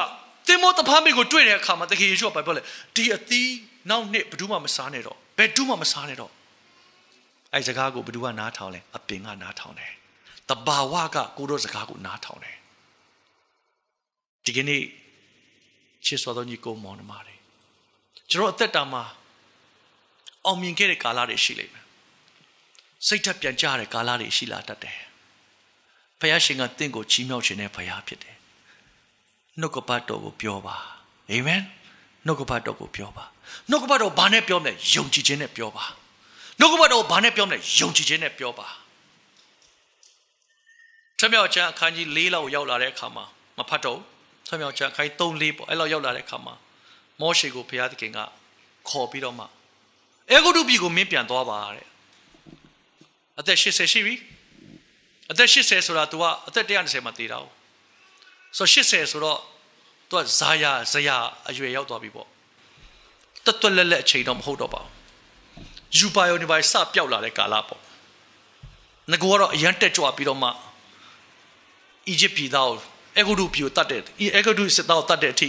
S1: သင်မောတဖားမိကိုတွေ့တဲ့အခါမှာတခင်ယေရှုကပြောလေဒီအသီးနောက်နှစ်ဘယ်သူမှမစားနဲ့တော့ဘယ်သူမှမစားနဲ့တော့အဲ့စကားကိုဘယ်သူကနားထောင်လဲအပင်ကနားထောင်တယ်တဘာဝကကိုတော့စကားကိုနားထောင်တယ်ဒီကနေ့ချစ်စွာသောညီကိုမောင်နှမတွေကျွန်တော်အသက်တာမှာအောင်မြင်ခဲ့တဲ့ကာလတွေရှိလိမ့်မယ်စိတ်ထက်ပြန်ကြတဲ့ကာလတွေရှိလာတတ်တယ်ဘုရားရှင်ကတင့်ကိုချီးမြှောက်ခြင်းနဲ့ဘုရားဖြစ်တယ်နှုတ်ကပတ်တော်ကိုပြောပါအာမင်နှုတ်ကပတ်တော်ကိုပြောပါနှုတ်ကပတ်တော်ဘာနဲ့ပြောမလဲယုံကြည်ခြင်းနဲ့ပြောပါနှုတ်ကပတ်တော်ဘာနဲ့ပြောမလဲယုံကြည်ခြင်းနဲ့ပြောပါထမြောက်ချမ်းအခန်းကြီး4လောက်ရောက်လာတဲ့အခါမှာမဖတ်တော့ထမြောက်ချမ်းအခန်း3 4ပေါ့အဲ့လောက်ရောက်လာတဲ့အခါမှာမောရှေကိုဘုရားသခင်ကခေါ်ပြီးတော့မှအေဂုတုပြည်ကိုမင်းပြန်သွားပါတဲ့အသက်80ရှိပြီအသက်80ဆိုတာ तू ကအသက်120မှာတည်တာ哦ဆို80ဆိုတော့ तू ကဇာယာအရွယ်ရောက်သွားပြီပေါ့တွတ်လက်အချိန်တော့မဟုတ်တော့ပါဘူးယူပါယောနေပါစပျောက်လာတဲ့ကာလပေါ့ငါကတော့အရန်တက်ကြွပြီးတော့မှအီဂျစ်ပြည်သားအေဂုတုပြည်ကိုတတ်တယ်အေဂုတုစစ်သားကိုတတ်တဲ့အထိ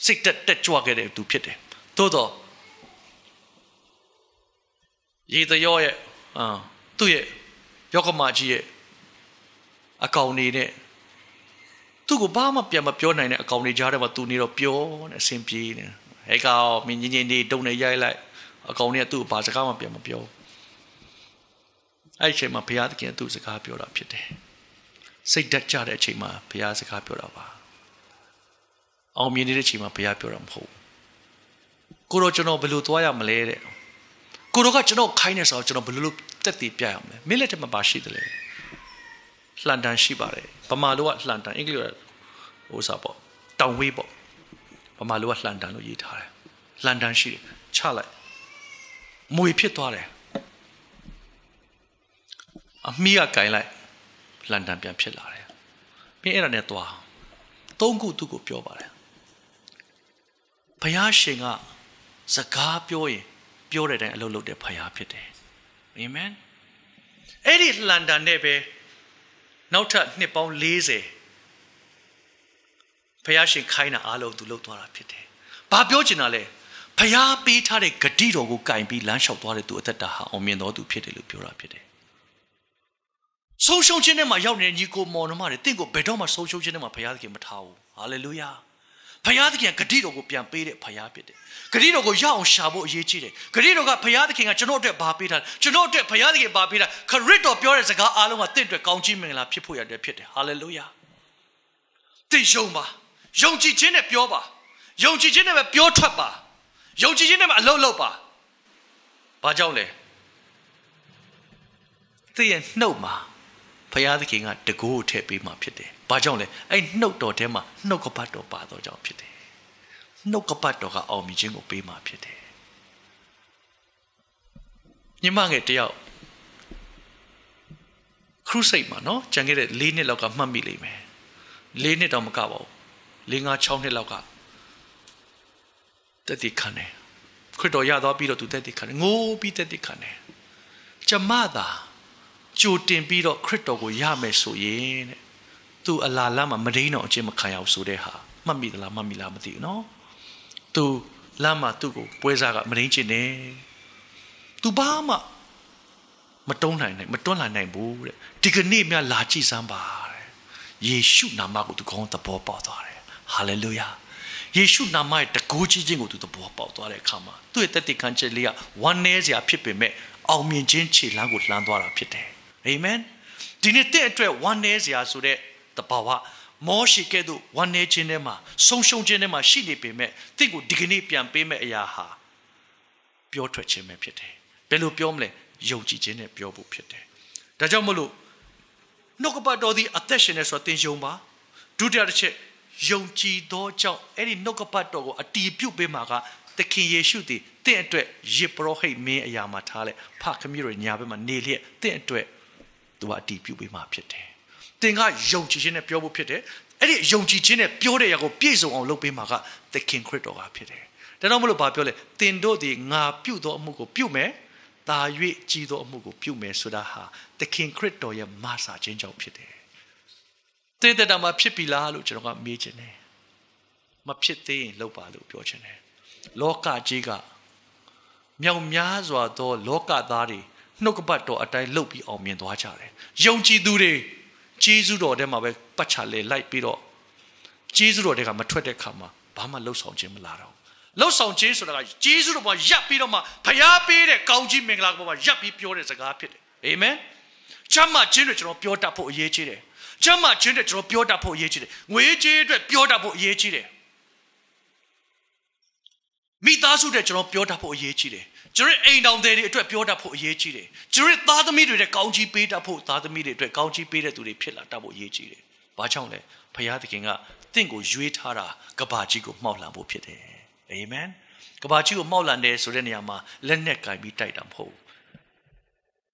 S1: စိတ်တက်ကြွခဲ့တဲ့သူဖြစ်တယ်သို့တော့ရေတရောရဲ့သူ့ရဲ့ယောကမကြီးရဲ့အကောင်နေနဲ့သူ့ကိုဘာမှပြန်မပြောနိုင်တဲ့အကောင်နေကြားထဲမှာသူနေတော့ပြောနေအဆင်ပြေနေဟဲ့ကောင်မင်းညင်နေတုံနေရိုက်လိုက်အကောင်နေကသူ့ကိုဘာစကားမှပြန်မပြောအဲ့ဒီအချိန်မှာဘုရားသခင်သူ့စကားပြောတာဖြစ်တယ်စိတ်တက်ကြတဲ့အချိန်မှာဘုရားစကားပြောတာပါအောင်မြင်နေတဲ့အချိန်မှာဘုရားပြောတာမဟုတ်ကိုတော့ကျွန်တော်ဘယ်လိုသွားရမလဲတဲ့ကိုတော့ကကျွန်တော်ခိုင်းနေဆိုတော့ကျွန်တော်ဘယ်လိုတက်တည်ပြရမလဲမင်းလက်ထက်မှာပါရှိတယ်လေလှန်တန်ရှိပါတယ်ဗမာလိုကလှန်တန်အင်္ဂလိပ်ဟိုစားပေါ့တောင်ဝေးပေါ့ဗမာလိုကလှန်တန်လို့ရေးထားတယ်လှန်တန်ရှိတယ်ချလိုက်မွေဖြစ်သွားတယ်အမီးကကင်လိုက်လှန်တန်ပြန်ဖြစ်လာတယ်ပြီးအဲ့ဒါနဲ့သွားသုံးခုသူ့ကိုပြောပါတယ်ဘုရားရှင်ကစကားပြောရင်ပြောတဲ့အတိုင်းအလုပ်လုပ်တဲ့ဘုရားဖြစ်တယ်အာမင်အဲ့ဒီလန်ဒန်နဲ့ပဲနောက်ထပ်နှစ်ပေါင်း40ဘုရားရှင်ခိုင်းတာအားလုံးသူလုပ်သွားတာဖြစ်တယ်ဘာပြောချင်တာလဲဘုရားပေးထားတဲ့ဂတိတော်ကိုကင်ပြီးလမ်းလျှောက်သွားတဲ့သူအသက်တာဟာအောင်မြင်တော်သူဖြစ်တယ်လို့ပြောတာဖြစ်တယ်ဆုံးရှုံးခြင်းနဲ့မှရောက်နေတဲ့ညီကိုမောင်နှမတွေတင့်ကိုဘယ်တော့မှဆုံးရှုံးခြင်းနဲ့မှဘုရားသခင်မထားဘူးဟာလေလုယာဘုရားသခင်ဂတိတော်ကိုပြန်ပေးတဲ့ဘုရားဖြစ်တယ်ဂတိတော်ကိုရအောင်ရှာဖို့အရေးကြီးတယ်ဂတိတော်ကဘုရားသခင်ကကျွန်တော်အတွက်ဘာပေးထားလဲကျွန်တော်အတွက်ဘုရားသခင်ဘာပေးထားခရစ်တော်ပြောတဲ့စကားအားလုံးကတင့်အတွက်ကောင်းချီးမင်္ဂလာဖြစ်ဖို့ရတယ်ဖြစ်တယ်ဟာလေလုယာသိယုံပါယုံကြည်ခြင်းနဲ့ပြောပါယုံကြည်ခြင်းနဲ့ပဲပြောထွက်ပါယုံကြည်ခြင်းနဲ့ပဲအလုပ်လုပ်ပါဘာကြောင့်လဲသိရဲ့နှုတ်မှာဘုရားသခင်ကတကူကိုထည့်ပေးမှဖြစ်တယ်ဘာကြောင့်လဲအဲ့နှုတ်တော်ထဲမှာနှုတ်ကပတ်တော်ပါတော့ကြောင့်ဖြစ်တယ်နှုတ်ကပတ်တော်ကအောင်မြင်ခြင်းကိုပေးမှဖြစ်တယ်ညီမငယ်တယောက်ခရုစိတ်မှာနော်ကျန်ခဲ့တဲ့4နှစ်လောက်ကမှတ်မိလိမ့်မယ်4နှစ်တော့မကပါဘူး5 6နှစ်လောက်ကတက်တိခံတယ်ခရစ်တော်ရသွားပြီးတော့သူတက်တိခံတယ်ငိုပြီးတက်တိခံတယ်ကျမသာကြိုတင်ပြီးတော့ခရစ်တော်ကိုရမယ်ဆိုရင်တဲ့သူအလာလမ်းမှာမရင်းတော့အချင်းမခံရဘူးဆိုတဲ့ဟာမှတ်မိသလားမသိဘူးနော်သူလမ်းမှာသူ့ကိုပွဲစားကမရင်းချင်တယ်သူဘာမှမတွန်းနိုင်မတွန်းလာနိုင်ဘူးတဲ့ဒီကနေ့မြလာကြည့်စမ်းပါတဲ့ယေရှုနာမကိုသူကောင်းသဘောပေါက်သွားတယ်ဟာလေလုယာယေရှုနာမရဲ့တကူကြီးခြင်းကိုသူသဘောပေါက်သွားတဲ့အခါမှာသူ့ရဲ့တသက်ခံချက်လေးကဝမ်းနည်းစရာဖြစ်ပေမဲ့အောင်မြင်ခြင်းခြေလှမ်းကိုလှမ်းသွားတာဖြစ်တယ်အာမင်ဒီနေ့တဲ့အတွက်ဝမ်းနည်းစရာဆိုတဲ့တဘာဝမောရှိကဲ့သို့ဝမ်းနည်းခြင်းထဲမှာဆုံးရှုံးခြင်းထဲမှာရှိနေပေမဲ့တင့်ကိုဒီကနေ့ပြန်ပေးမဲ့အရာဟာပြောထွက်ခြင်းပဲဖြစ်တယ်ဘယ်လိုပြောမလဲယုံကြည်ခြင်းနဲ့ပြောဖို့ဖြစ်တယ်ဒါကြောင့်မလို့နှုတ်ကပတ်တော်သည်အသက်ရှင်နေဆိုတင်ယုံပါဒုတိယတစ်ချက်ယုံကြည်သောကြောင့်အဲ့ဒီနှုတ်ကပတ်တော်ကိုအတီးပြုတ်ပေးမှာက သခင်ယေရှုသည်တင့်အတွက်ယေပရောဟိတ်မင်းအရာမှာထားလက်ဖခမည်းတော်ညာဘက်မှာနေလျက်တင့်အတွက်သူကအတီးပြုပေးမှာဖြစ်တယ်။သင်ကယုံကြည်ခြင်းနဲ့ပြောဖို့ဖြစ်တယ်။အဲ့ဒီယုံကြည်ခြင်းနဲ့ပြောတဲ့အရာကိုပြည့်စုံအောင်လုပ်ပေးမှာကသခင်ခရစ်တော်ကဖြစ်တယ်။ဒါကြောင့်မလို့ဘာပြောလဲသင်တို့ဒီငါပြုသောအမှုကိုပြုမယ်။တာ၍ကြီးသောအမှုကိုပြုမယ်ဆိုတာဟာသခင်ခရစ်တော်ရဲ့မဆာခြင်းကြောင့်ဖြစ်တယ်။တဲ့တဲ့တာမှာဖြစ်ပြီလားလို့ကျွန်တော်ကမေးချင်တယ်။မဖြစ်သေးရင်လုပ်ပါလို့ပြောချင်တယ်။လောကကြီးကမြောက်များစွာသောလောကသားတွေနှုတ်ကပတ်တော်အတိုင်းလှုပ်ပြီးအောင်မြင်သွားကြတယ်။ယုံကြည်သူတွေဂျေဇုတော်ထဲမှာပဲပတ်ချလေလိုက်ပြီးတော့ဂျေဇုတော်တွေကမထွက်တဲ့ခါမှာဘာမှလှုပ်ဆောင်ခြင်းမလာတော့လှုပ်ဆောင်ခြင်းဆိုတာကဂျေဇုတော်ပေါ်ရပ်ပြီးတော့မှဖျားပေးတဲ့ကောင်းကြီးမင်္ဂလာပေါ်မှာရပ်ပြီးပြောတဲ့စကားဖြစ်တယ်။အာမင်။ချမ်းသာခြင်းတွေကျွန်တော်ပြောတတ်ဖို့အရေးကြီးတယ်။ချမ်းသာခြင်းတွေကျွန်တော်ပြောတတ်ဖို့အရေးကြီးတယ်။ငွေကြေးအတွက်ပြောတတ်ဖို့အရေးကြီးတယ်။မိသားစုတွေကျွန်တော်ပြောတတ်ဖို့အရေးကြီးတယ်ကျွန်တော်အိမ်တော်တွေအတွက်ပြောတတ်ဖို့အရေးကြီးတယ်ကျွန်တော်သားသမီးတွေနဲ့ကောင်းချီးပေးတတ်ဖို့သားသမီးတွေအတွက်ကောင်းချီးပေးတဲ့သူတွေဖြစ်လာတတ်ဖို့အရေးကြီးတယ်ဘာကြောင့်လဲဖခင်သခင်ကတင့်ကိုရွေးထားတာကဘာကြီးကိုမှောက်လှန်ဖို့ဖြစ်တယ်အာမင်ကဘာကြီးကိုမှောက်လှန်တယ်ဆိုတဲ့နေရာမှာလက်နဲ့ကင်ပြီးတိုက်တာမဟုတ်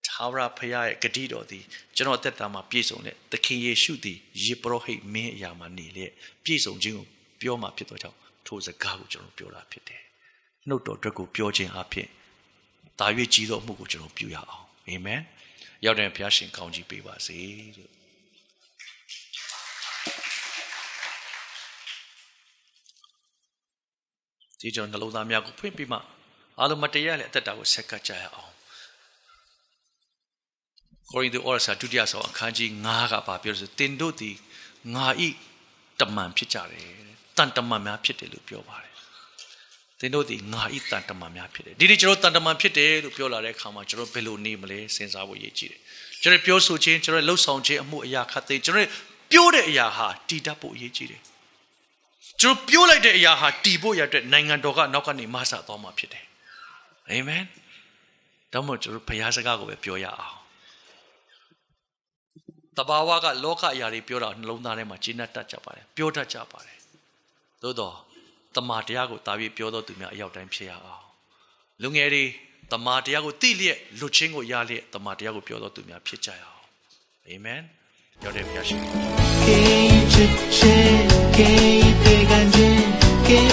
S1: ထာဝရဖခင်ရဲ့ဂတိတော်သည်ကျွန်တော်အသက်တာမှာပြည့်စုံတဲ့သခင်ယေရှုသည်ယေပရောဟိတ်မင်းအရာမှာနေလေပြည့်စုံခြင်းကိုပြောမှဖြစ်တော့ကြောင့်ထိုစကားကိုကျွန်တော်ပြောတာဖြစ်တယ်နှုတ်တော်အတွက်ကိုပြောခြင်းအဖြစ်ဒါ၍ကြီးသောအမှုကိုကျွန်တော်ပြုရအောင်အာမင်ရောက်တဲ့ဘုရားရှင်ကောင်းကြီးပေးပါစေလို့ဒီကြောင့်နှလုံးသားများကိုဖွင့်ပြီးမှအားလုံးမတရားလည်းအသက်တာကိုဆက်ကပ်ကြရအောင်ကိုရိန္သုဩဝါဒစာဒုတိယဆောင်အခန်းကြီး9ကပါပြောဆိုတင်တို့သည်ငါဤတမန်ဖြစ်ကြတယ်တန်တမန်များဖြစ်တယ်လို့ပြောပါတယ်သင်တို့ဒီငါဤတန်တမန်များဖြစ်တယ်ဒီနေ့ကျွန်တော်တန်တမန်ဖြစ်တယ်လို့ပြောလာတဲ့အခါမှာကျွန်တော်ဘယ်လိုနေမလဲစဉ်းစားဖို့ရည်ကြည့်တယ်ကျွန်တော်ပြောဆိုခြင်းကျွန်တော်လှုပ်ဆောင်ခြင်းအမှုအရာခတ်သိကျွန်တော်ပြောတဲ့အရာဟာတည်တတ်ဖို့ရည်ကြည့်တယ်ကျွန်တော်ပြောလိုက်တဲ့အရာဟာတည်ဖို့ရတဲ့နိုင်ငံတော်ကနောက်ကနေမဆသွားမှာဖြစ်တယ်အာမင်ဒါမှမဟုတ်ကျွန်တော်ဘုရားစကားကိုပဲပြောရအောင်တဘာဝကလောကအရာတွေပြောတာနှလုံးသားထဲမှာကျဉ်းတတ်ကြပါတယ်ပြောတတ်ကြပါတယ်သို့တော့တမန်တရားကိုတာပြီးပြောတော့သူများအရောက်တိုင်းဖြစ်ရအောင်လူငယ်တွေတမန်တရားကိုသိလျက်လွတ်ချင်းကိုရလျက်တမန်တရားကိုပြောတော့သူများဖြစ်ကြရအောင်အာမင်ရောက်တဲ့ဘုရားရှင်
S2: Can